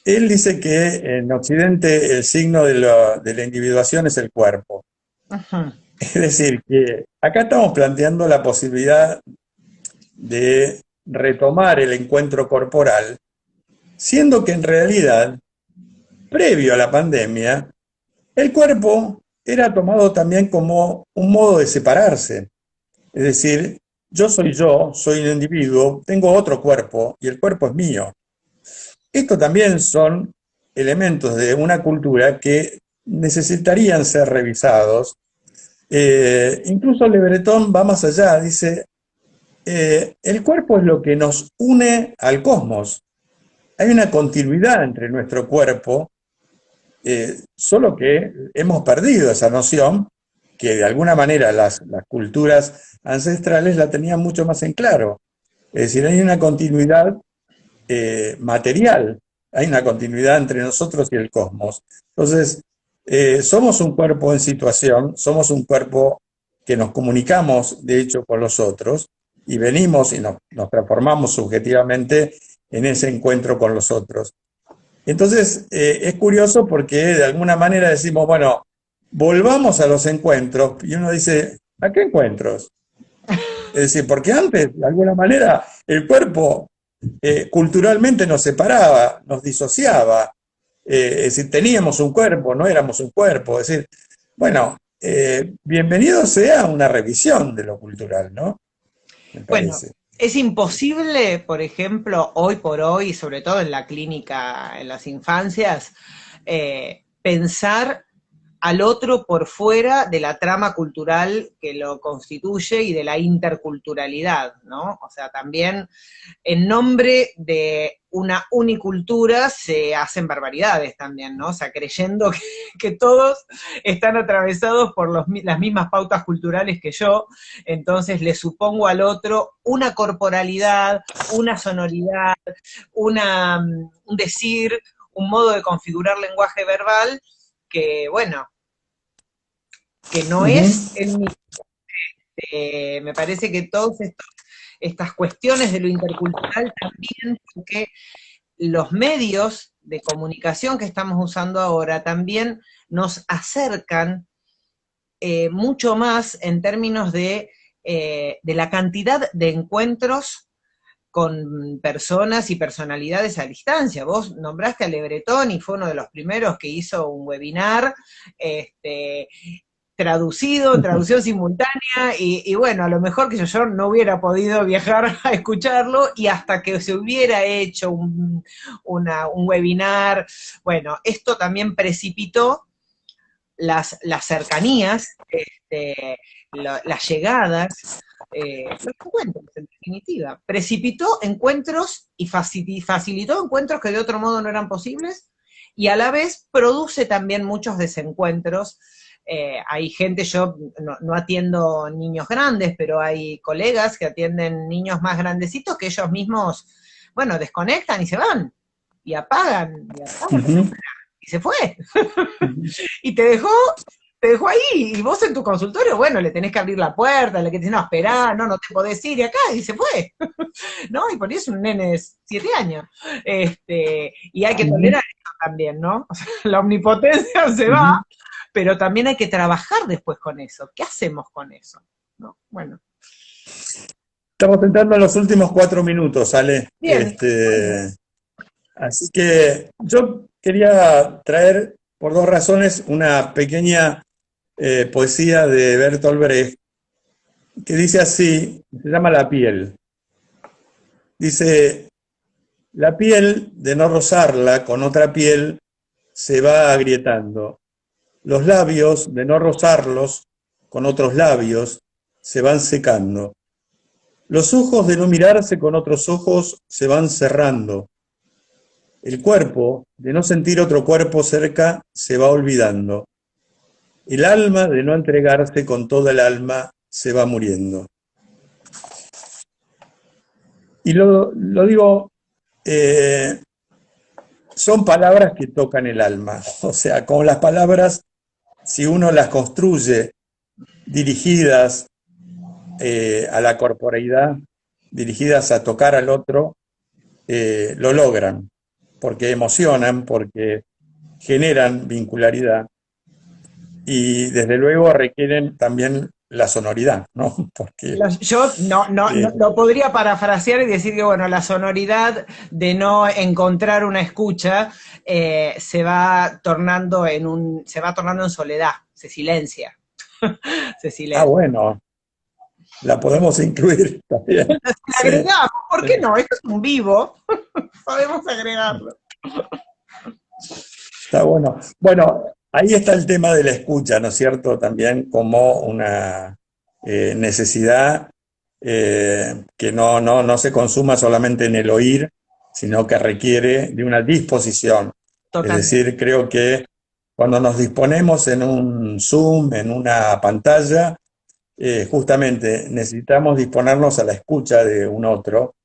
él dice que en Occidente el signo de la individuación es el cuerpo. Uh-huh. Es decir, que acá estamos planteando la posibilidad de retomar el encuentro corporal, siendo que en realidad, previo a la pandemia, el cuerpo era tomado también como un modo de separarse. Es decir, yo, soy un individuo, tengo otro cuerpo y el cuerpo es mío. Esto también son elementos de una cultura que necesitarían ser revisados. Incluso Le Breton va más allá, dice, el cuerpo es lo que nos une al cosmos. Hay una continuidad entre nuestro cuerpo, solo que hemos perdido esa noción que de alguna manera las culturas ancestrales la tenían mucho más en claro. Es decir, hay una continuidad material, hay una continuidad entre nosotros y el cosmos. Entonces, somos un cuerpo en situación, somos un cuerpo que nos comunicamos, de hecho, con los otros, y venimos y nos transformamos subjetivamente en ese encuentro con los otros. Entonces, es curioso porque de alguna manera decimos, bueno, volvamos a los encuentros, y uno dice, ¿a qué encuentros? Es decir, porque antes, de alguna manera, el cuerpo culturalmente nos separaba, nos disociaba. Es decir, teníamos un cuerpo, no éramos un cuerpo. Es decir, bueno, bienvenido sea una revisión de lo cultural, ¿no? Me Bueno, parece. es imposible, por ejemplo, hoy por hoy, sobre todo en la clínica, en las infancias, pensar al otro por fuera de la trama cultural que lo constituye y de la interculturalidad, ¿no? O sea, también en nombre de una unicultura se hacen barbaridades también, ¿no? O sea, creyendo que todos están atravesados por las mismas pautas culturales que yo, entonces le supongo al otro una corporalidad, una sonoridad, un decir, un modo de configurar lenguaje verbal que, bueno, que no Ujú. es el mismo. Me parece que todas estas cuestiones de lo intercultural también, porque los medios de comunicación que estamos usando ahora también nos acercan mucho más en términos de la cantidad de encuentros con personas y personalidades a distancia. Vos nombraste a Le Breton y fue uno de los primeros que hizo un webinar traducido, en traducción simultánea, y bueno, a lo mejor que yo no hubiera podido viajar a escucharlo, y hasta que se hubiera hecho un webinar, bueno, esto también precipitó las cercanías, las llegadas, los encuentros, en definitiva. Precipitó encuentros y facilitó encuentros que de otro modo no eran posibles, y a la vez produce también muchos desencuentros. Hay gente, yo no atiendo niños grandes, pero hay colegas que atienden niños más grandecitos que ellos mismos, bueno, desconectan y se van, y apagan el Ujú. celular, y se fue. Ujú. Y te dejó ahí, y vos en tu consultorio, bueno, le tenés que abrir la puerta, le que te dice, no, esperá, no te podés ir, y acá, y se fue, ¿no? Y por eso es un nene de 7 años. Y hay que Ujú. tolerar eso también, ¿no? O sea, la omnipotencia se va, Ujú. pero también hay que trabajar después con eso. ¿Qué hacemos con eso? ¿No? Bueno, Estamos entrando en los últimos 4 minutos, Ale. bien, bueno, Así que yo quería traer, por dos razones, una pequeña poesía de Bertolt Brecht que dice así, se llama La piel. Dice, la piel, de no rozarla con otra piel, se va agrietando. Los labios, de no rozarlos con otros labios, se van secando. Los ojos, de no mirarse con otros ojos, se van cerrando. El cuerpo, de no sentir otro cuerpo cerca, se va olvidando. El alma, de no entregarse con toda el alma, se va muriendo. Y lo digo, eh, son palabras que tocan el alma. O sea, con las palabras, si uno las construye dirigidas a la corporeidad, dirigidas a tocar al otro, lo logran, porque emocionan, porque generan vincularidad y desde luego requieren también la sonoridad, ¿no? Porque yo eh, lo podría parafrasear y decir que, bueno, la sonoridad de no encontrar una escucha se va tornando en soledad, se silencia, se silencia. bueno, la podemos incluir también. La Sí, agregamos, ¿por qué sí, no? Esto es un vivo, podemos agregarlo. está bueno. Bueno, ahí está el tema de la escucha, ¿no es cierto? También como una necesidad que no se consuma solamente en el oír, sino que requiere de una disposición. Es Totalmente. decir, creo que cuando nos disponemos en un Zoom, en una pantalla, justamente necesitamos disponernos a la escucha de un otro